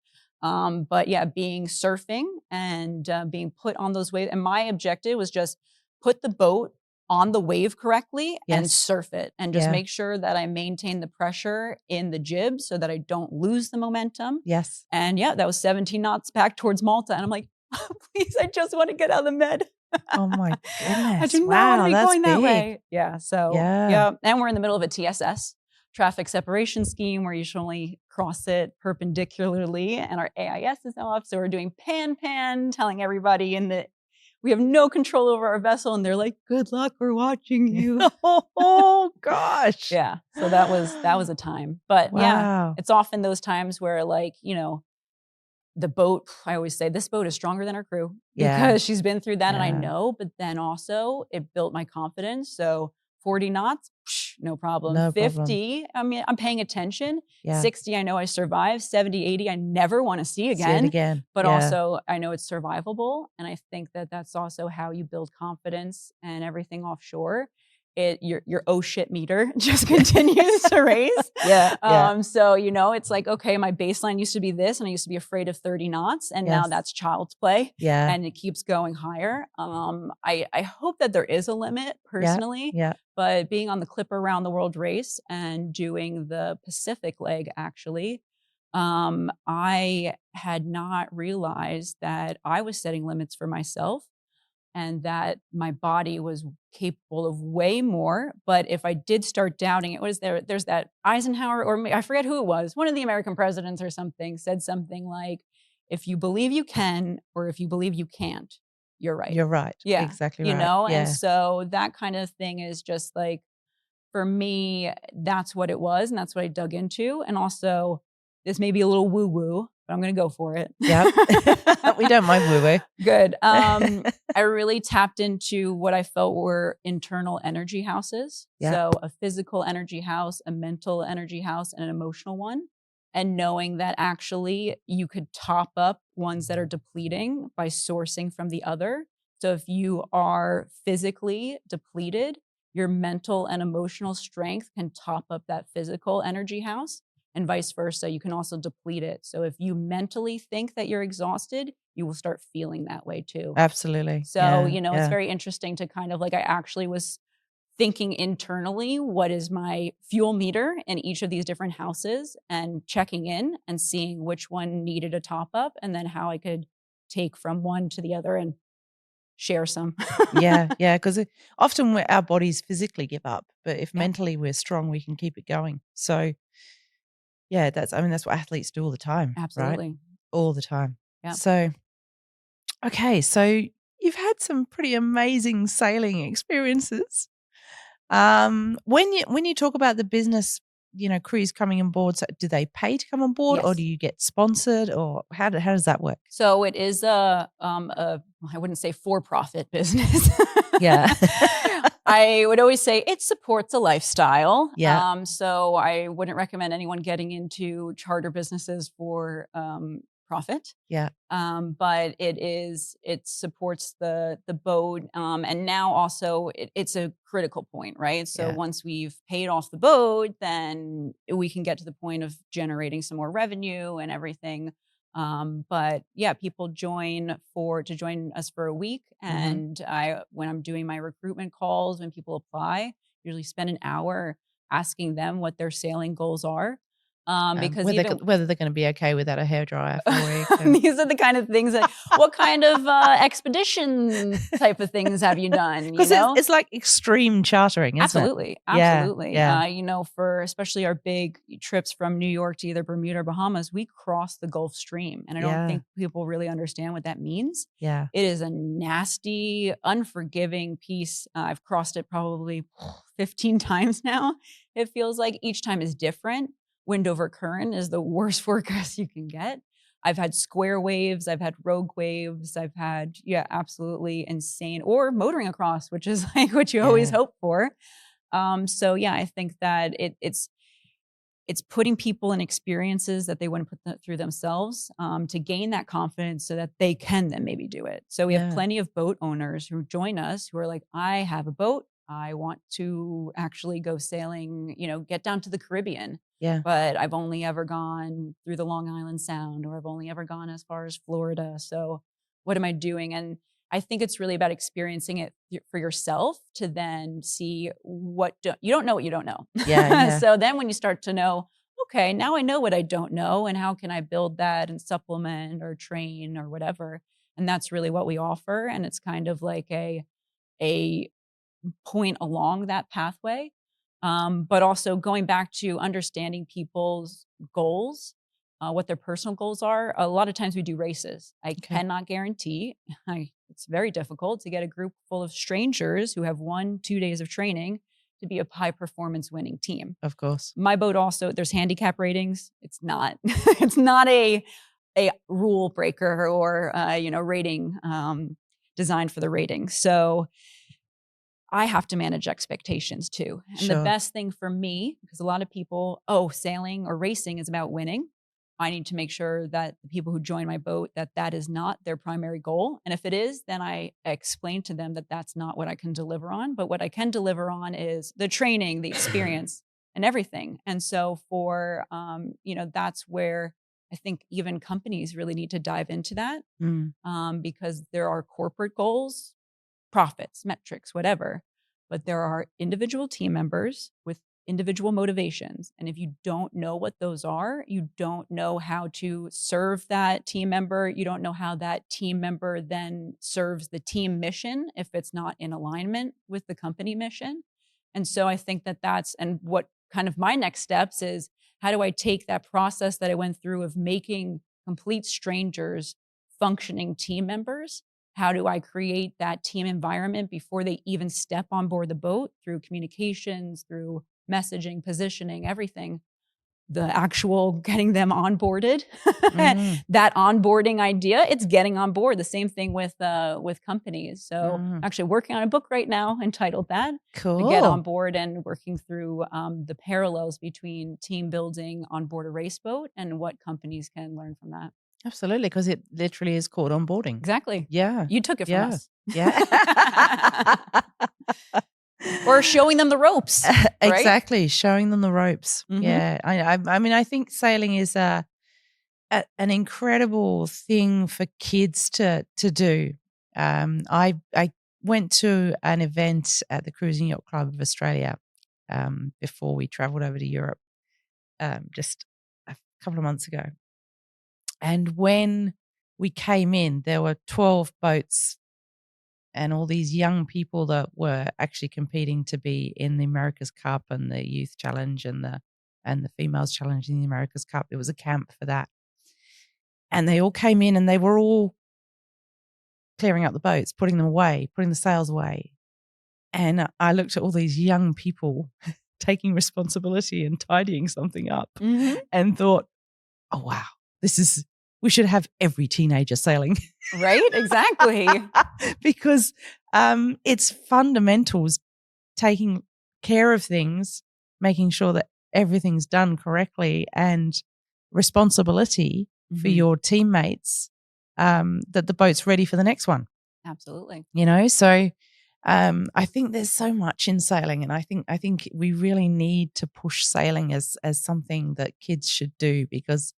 But yeah, being surfing and being put on those waves. And my objective was just put the boat on the wave correctly and Yes. surf it and just Yeah. make sure that I maintain the pressure in the jib so that I don't lose the momentum. Yes. And yeah, that was 17 knots back towards Malta. And I'm like, please, I just want to get out of the med. Oh my goodness. I do not Wow, want to be that's going that big. way. Yeah. So Yeah. And we're in the middle of a TSS, traffic separation scheme, where you should only cross it perpendicularly, and our AIS is off. So we're doing pan, telling everybody we have no control over our vessel, and they're like, good luck, we're watching you. Oh gosh. Yeah. So that was a time. But yeah, Wow. it's often those times where, like, the boat, I always say this boat is stronger than our crew, Yeah. because she's been through that, and I Yeah. know, but then also it built my confidence. So 40 knots, no problem. No 50, I mean, I'm paying attention. Yeah. 60, I know I survived. 70, 80, I never want to see See it again. again. But Yeah. also, I know it's survivable. And I think that that's also how you build confidence and everything offshore. Your oh shit meter just continues to raise. Yeah. So, it's like, okay, my baseline used to be this, and I used to be afraid of 30 knots. And now Yes. that's child's play. Yeah. And it keeps going higher. I hope that there is a limit personally. Yeah. But being on the Clipper Around the World race and doing the Pacific leg, actually, I had not realized that I was setting limits for myself and that my body was capable of way more. But if I did start doubting it, there's that Eisenhower, or I forget who it was, one of the American presidents or something, said something like, if you believe you can, or if you believe you can't, you're right. You're right. Yeah. Exactly right. And so that kind of thing is just like, for me, that's what it was. And that's what I dug into. And also, this may be a little woo-woo, but I'm going to go for it. Yep. We don't mind woo-woo. Good. I really tapped into what I felt were internal energy houses. Yeah. So a physical energy house, a mental energy house, and an emotional one. And knowing that actually you could top up ones that are depleting by sourcing from the other. So if you are physically depleted, your mental and emotional strength can top up that physical energy house, and vice versa. You can also deplete it. So if you mentally think that you're exhausted, you will start feeling that way too. Absolutely. So, it's very interesting to kind of like, I actually was thinking internally, what is my fuel meter in each of these different houses, and checking in and seeing which one needed a top up, and then how I could take from one to the other and share some. Yeah. Because often our bodies physically give up, but if mentally we're strong, we can keep it going. So yeah, that's what athletes do all the time. Absolutely. Right? All the time. Yeah. So, okay. So you've had some pretty amazing sailing experiences. When you talk about the business, crews coming on board, so do they pay to come on board, or Yes. do you get sponsored, or how does that work? So it is I wouldn't say for-profit business. Yeah. I would always say it supports a lifestyle. Yeah. So I wouldn't recommend anyone getting into charter businesses for profit. Yeah. But it supports the boat. And now also it's a critical point, right? So Yeah. once we've paid off the boat, then we can get to the point of generating some more revenue and everything. But yeah, people join us for a week. And when I'm doing my recruitment calls, when people apply, usually spend an hour asking them what their sailing goals are. Because whether they're going to be okay without a hairdryer for a week. These are the kind of things that, what kind of expedition type of things have you done? Because it's like extreme chartering, isn't Absolutely. it? Yeah, Absolutely. yeah. For especially our big trips from New York to either Bermuda or Bahamas, we cross the Gulf Stream. And I don't think people really understand what that means. Yeah. It is a nasty, unforgiving piece. I've crossed it probably 15 times now. It feels like each time is different. wind over current is the worst forecast you can get. I've had square waves, I've had rogue waves, I've had, absolutely insane, or motoring across, which is like what you always hope for. So yeah, I think that it's putting people in experiences that they wouldn't put through themselves, to gain that confidence so that they can then maybe do it. So we have plenty of boat owners who join us who are like, I have a boat. I want to actually go sailing, get down to the Caribbean. Yeah. But I've only ever gone through the Long Island Sound, or I've only ever gone as far as Florida. So what am I doing? And I think it's really about experiencing it for yourself to then see you don't know what you don't know. Yeah. So then when you start to know, okay, now I know what I don't know, and how can I build that and supplement or train or whatever. And that's really what we offer. And it's kind of like a point along that pathway. But also going back to understanding people's goals, what their personal goals are. A lot of times we do races. I cannot guarantee, it's very difficult to get a group full of strangers who have 1-2 days of training to be a high performance winning team. Of course. My boat also, there's handicap ratings. It's not, it's not a rule breaker or, rating designed for the ratings. So I have to manage expectations too. And the best thing for me, because a lot of people, sailing or racing is about winning. I need to make sure that the people who join my boat, that is not their primary goal. And if it is, then I explain to them that that's not what I can deliver on. But what I can deliver on is the training, the experience, and everything. And so for, that's where I think even companies really need to dive into that, because there are corporate goals, profits, metrics, whatever. But there are individual team members with individual motivations. And if you don't know what those are, you don't know how to serve that team member. You don't know how that team member then serves the team mission if it's not in alignment with the company mission. And so I think and what kind of my next steps is, how do I take that process that I went through of making complete strangers functioning team members? How do I create that team environment before they even step on board the boat, through communications, through messaging, positioning, everything, the actual getting them onboarded, that onboarding idea, it's getting on board. The same thing with companies. So I'm actually working on a book right now entitled that, to get on board, and working through the parallels between team building on board a race boat and what companies can learn from that. Absolutely, because it literally is called onboarding. Exactly. Yeah. You took it from us. Yeah. Or showing them the ropes. Right? Exactly. Showing them the ropes. Mm-hmm. Yeah. I mean, I think sailing is an incredible thing for kids to do. I went to an event at the Cruising Yacht Club of Australia before we traveled over to Europe just a couple of months ago. And when we came in, there were 12 boats and all these young people that were actually competing to be in the America's Cup and the Youth Challenge and the Females Challenge in the America's Cup. It was a camp for that. And they all came in and they were all clearing up the boats, putting them away, putting the sails away. And I looked at all these young people taking responsibility and tidying something up and thought, oh, wow, we should have every teenager sailing. Right? Exactly. Because it's fundamentals, taking care of things, making sure that everything's done correctly, and responsibility for your teammates, that the boat's ready for the next one. Absolutely. So I think there's so much in sailing, and I think we really need to push sailing as something that kids should do, because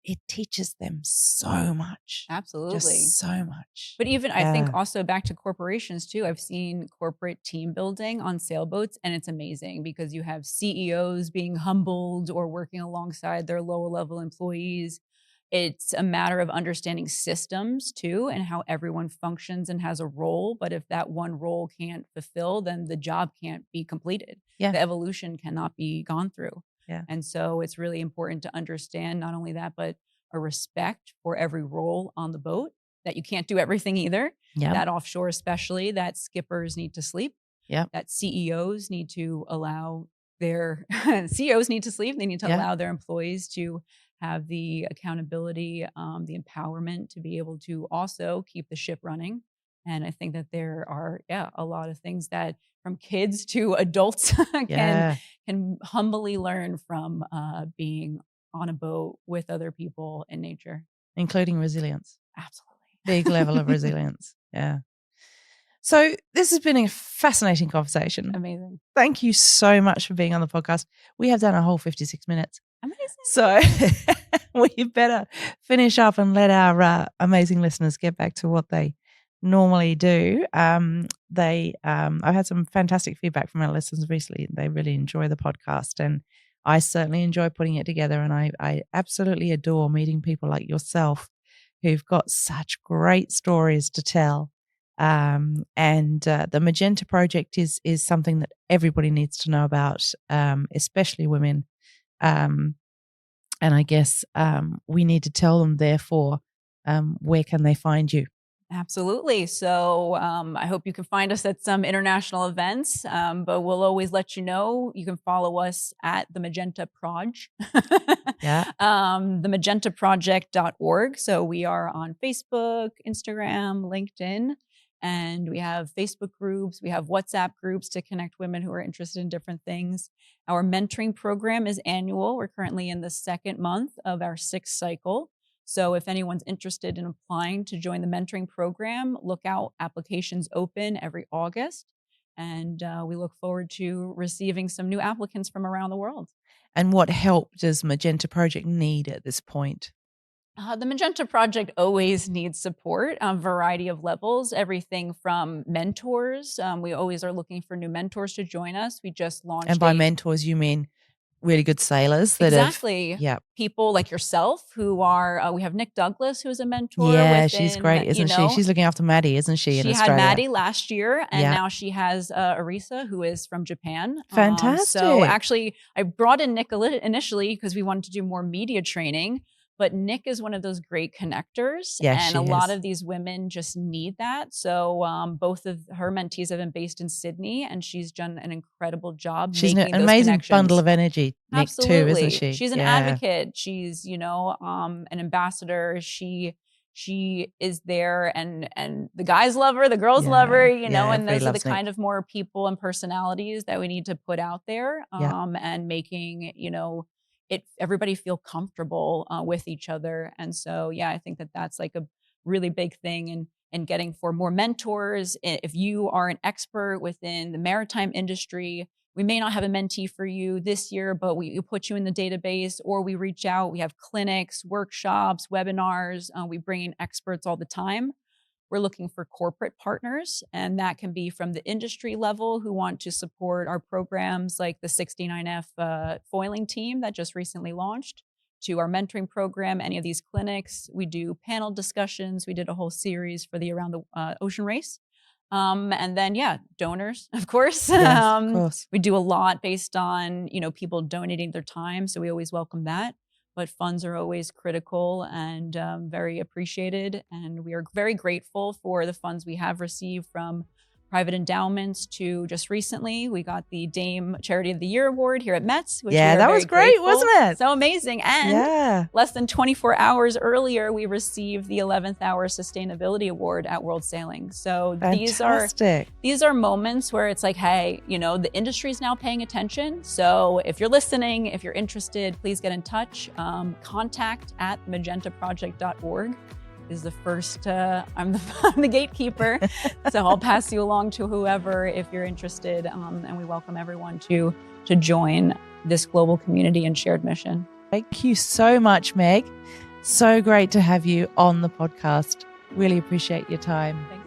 it teaches them so much. Absolutely. Just so much. But even I think also back to corporations too, I've seen corporate team building on sailboats, and it's amazing because you have CEOs being humbled or working alongside their lower level employees. It's a matter of understanding systems too, and how everyone functions and has a role. But if that one role can't fulfill, then the job can't be completed. Yeah. The evolution cannot be gone through. Yeah. And so it's really important to understand not only that, but a respect for every role on the boat, that you can't do everything either. Yeah. That offshore especially, that skippers need to sleep. Yeah. That CEOs need to allow their CEOs need to sleep. They need to Yeah. allow their employees to have the accountability, the empowerment to be able to also keep the ship running. And I think that there are, a lot of things that from kids to adults Yeah. can humbly learn from being on a boat with other people in nature. Including resilience. Absolutely. Big level of resilience. Yeah. So this has been a fascinating conversation. Amazing. Thank you so much for being on the podcast. We have done a whole 56 minutes. Amazing. So we better finish up and let our amazing listeners get back to what they normally do. I've had some fantastic feedback from our listeners recently. They really enjoy the podcast, and I certainly enjoy putting it together. And I absolutely adore meeting people like yourself who've got such great stories to tell. And the Magenta Project is something that everybody needs to know about, especially women. And I guess we need to tell them, therefore, where can they find you? Absolutely. So I hope you can find us at some international events, but we'll always let you know. You can follow us at the Magenta Proj. Yeah. themagentaproject.org. So we are on Facebook, Instagram, LinkedIn, and we have Facebook groups. We have WhatsApp groups to connect women who are interested in different things. Our mentoring program is annual. We're currently in the second month of our 6th cycle. So if anyone's interested in applying to join the mentoring program, look out. Applications open every August. And we look forward to receiving some new applicants from around the world. And what help does Magenta Project need at this point? The Magenta Project always needs support on a variety of levels, everything from mentors. We always are looking for new mentors to join us. We just launched. And by mentors, you mean really good sailors that exactly. Yeah. People like yourself who are, we have Nick Douglas, who's a mentor. Yeah, she's great, isn't she? She's looking after Maddie, isn't she, in Australia? She had Maddie last year, and now she has Arisa, who is from Japan. Fantastic. So actually, I brought in Nick initially because we wanted to do more media training. But Nick is one of those great connectors, and a lot of these women just need that. So both of her mentees have been based in Sydney, and she's done an incredible job. She's making an amazing bundle of energy, Nick, absolutely. too, isn't she? She's an advocate. She's, an ambassador. She is there, and the guys love her, the girls love her, and those are the kind of more people and personalities that we need to put out there, and making, everybody feel comfortable with each other. And so, I think that that's like a really big thing in getting for more mentors. If you are an expert within the maritime industry, we may not have a mentee for you this year, but we put you in the database, or we reach out. We have clinics, workshops, webinars. We bring in experts all the time. We're looking for corporate partners, and that can be from the industry level who want to support our programs like the 69F foiling team that just recently launched, to our mentoring program, any of these clinics. We do panel discussions. We did a whole series for the Around the Ocean Race. And then, donors, of course. Yes, of course. We do a lot based on, people donating their time. So we always welcome that. But funds are always critical and very appreciated. And we are very grateful for the funds we have received from private endowments. To just recently, we got the Dame Charity of the Year Award here at Mets. Which that was great, wasn't it? So amazing. And less than 24 hours earlier, we received the 11th Hour Sustainability Award at World Sailing. So fantastic. These are moments where it's like, hey, the industry is now paying attention. So if you're listening, if you're interested, please get in touch. Contact at magentaproject.org. is the first, I'm the gatekeeper. So I'll pass you along to whoever if you're interested. And we welcome everyone to join this global community and shared mission. Thank you so much, Meg. So great to have you on the podcast. Really appreciate your time. Thanks.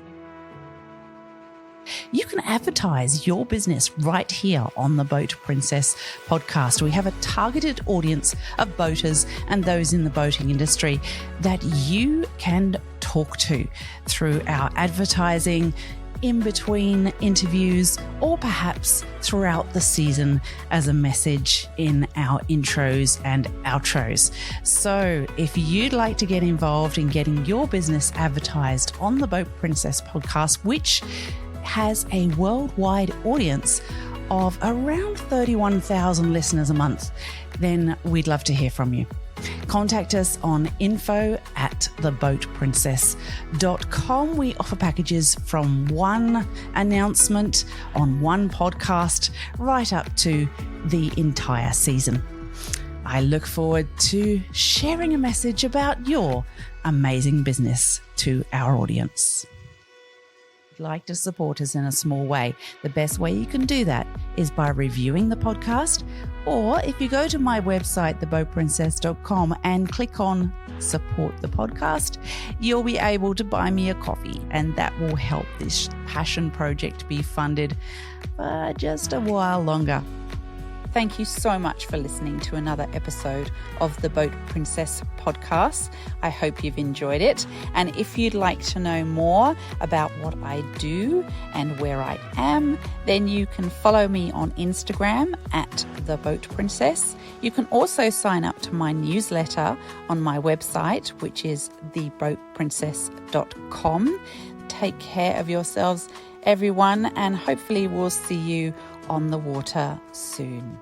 You can advertise your business right here on the Boat Princess podcast. We have a targeted audience of boaters and those in the boating industry that you can talk to through our advertising, in between interviews, or perhaps throughout the season as a message in our intros and outros. So if you'd like to get involved in getting your business advertised on the Boat Princess podcast, which has a worldwide audience, of around 31,000 listeners a month, then we'd love to hear from you. Contact us on info@theboatprincess.com. We offer packages from one announcement on one podcast right up to the entire season. I look forward to sharing a message about your amazing business to our audience. If you'd like to support us in a small way, the best way you can do that is by reviewing the podcast, or if you go to my website, theboatprincess.com, and click on support the podcast, you'll be able to buy me a coffee, and that will help this passion project be funded for just a while longer. Thank you so much for listening to another episode of the Boat Princess podcast. I hope you've enjoyed it. And if you'd like to know more about what I do and where I am, then you can follow me on Instagram @theboatprincess. You can also sign up to my newsletter on my website, which is theboatprincess.com. Take care of yourselves, everyone, and hopefully we'll see you on the water soon.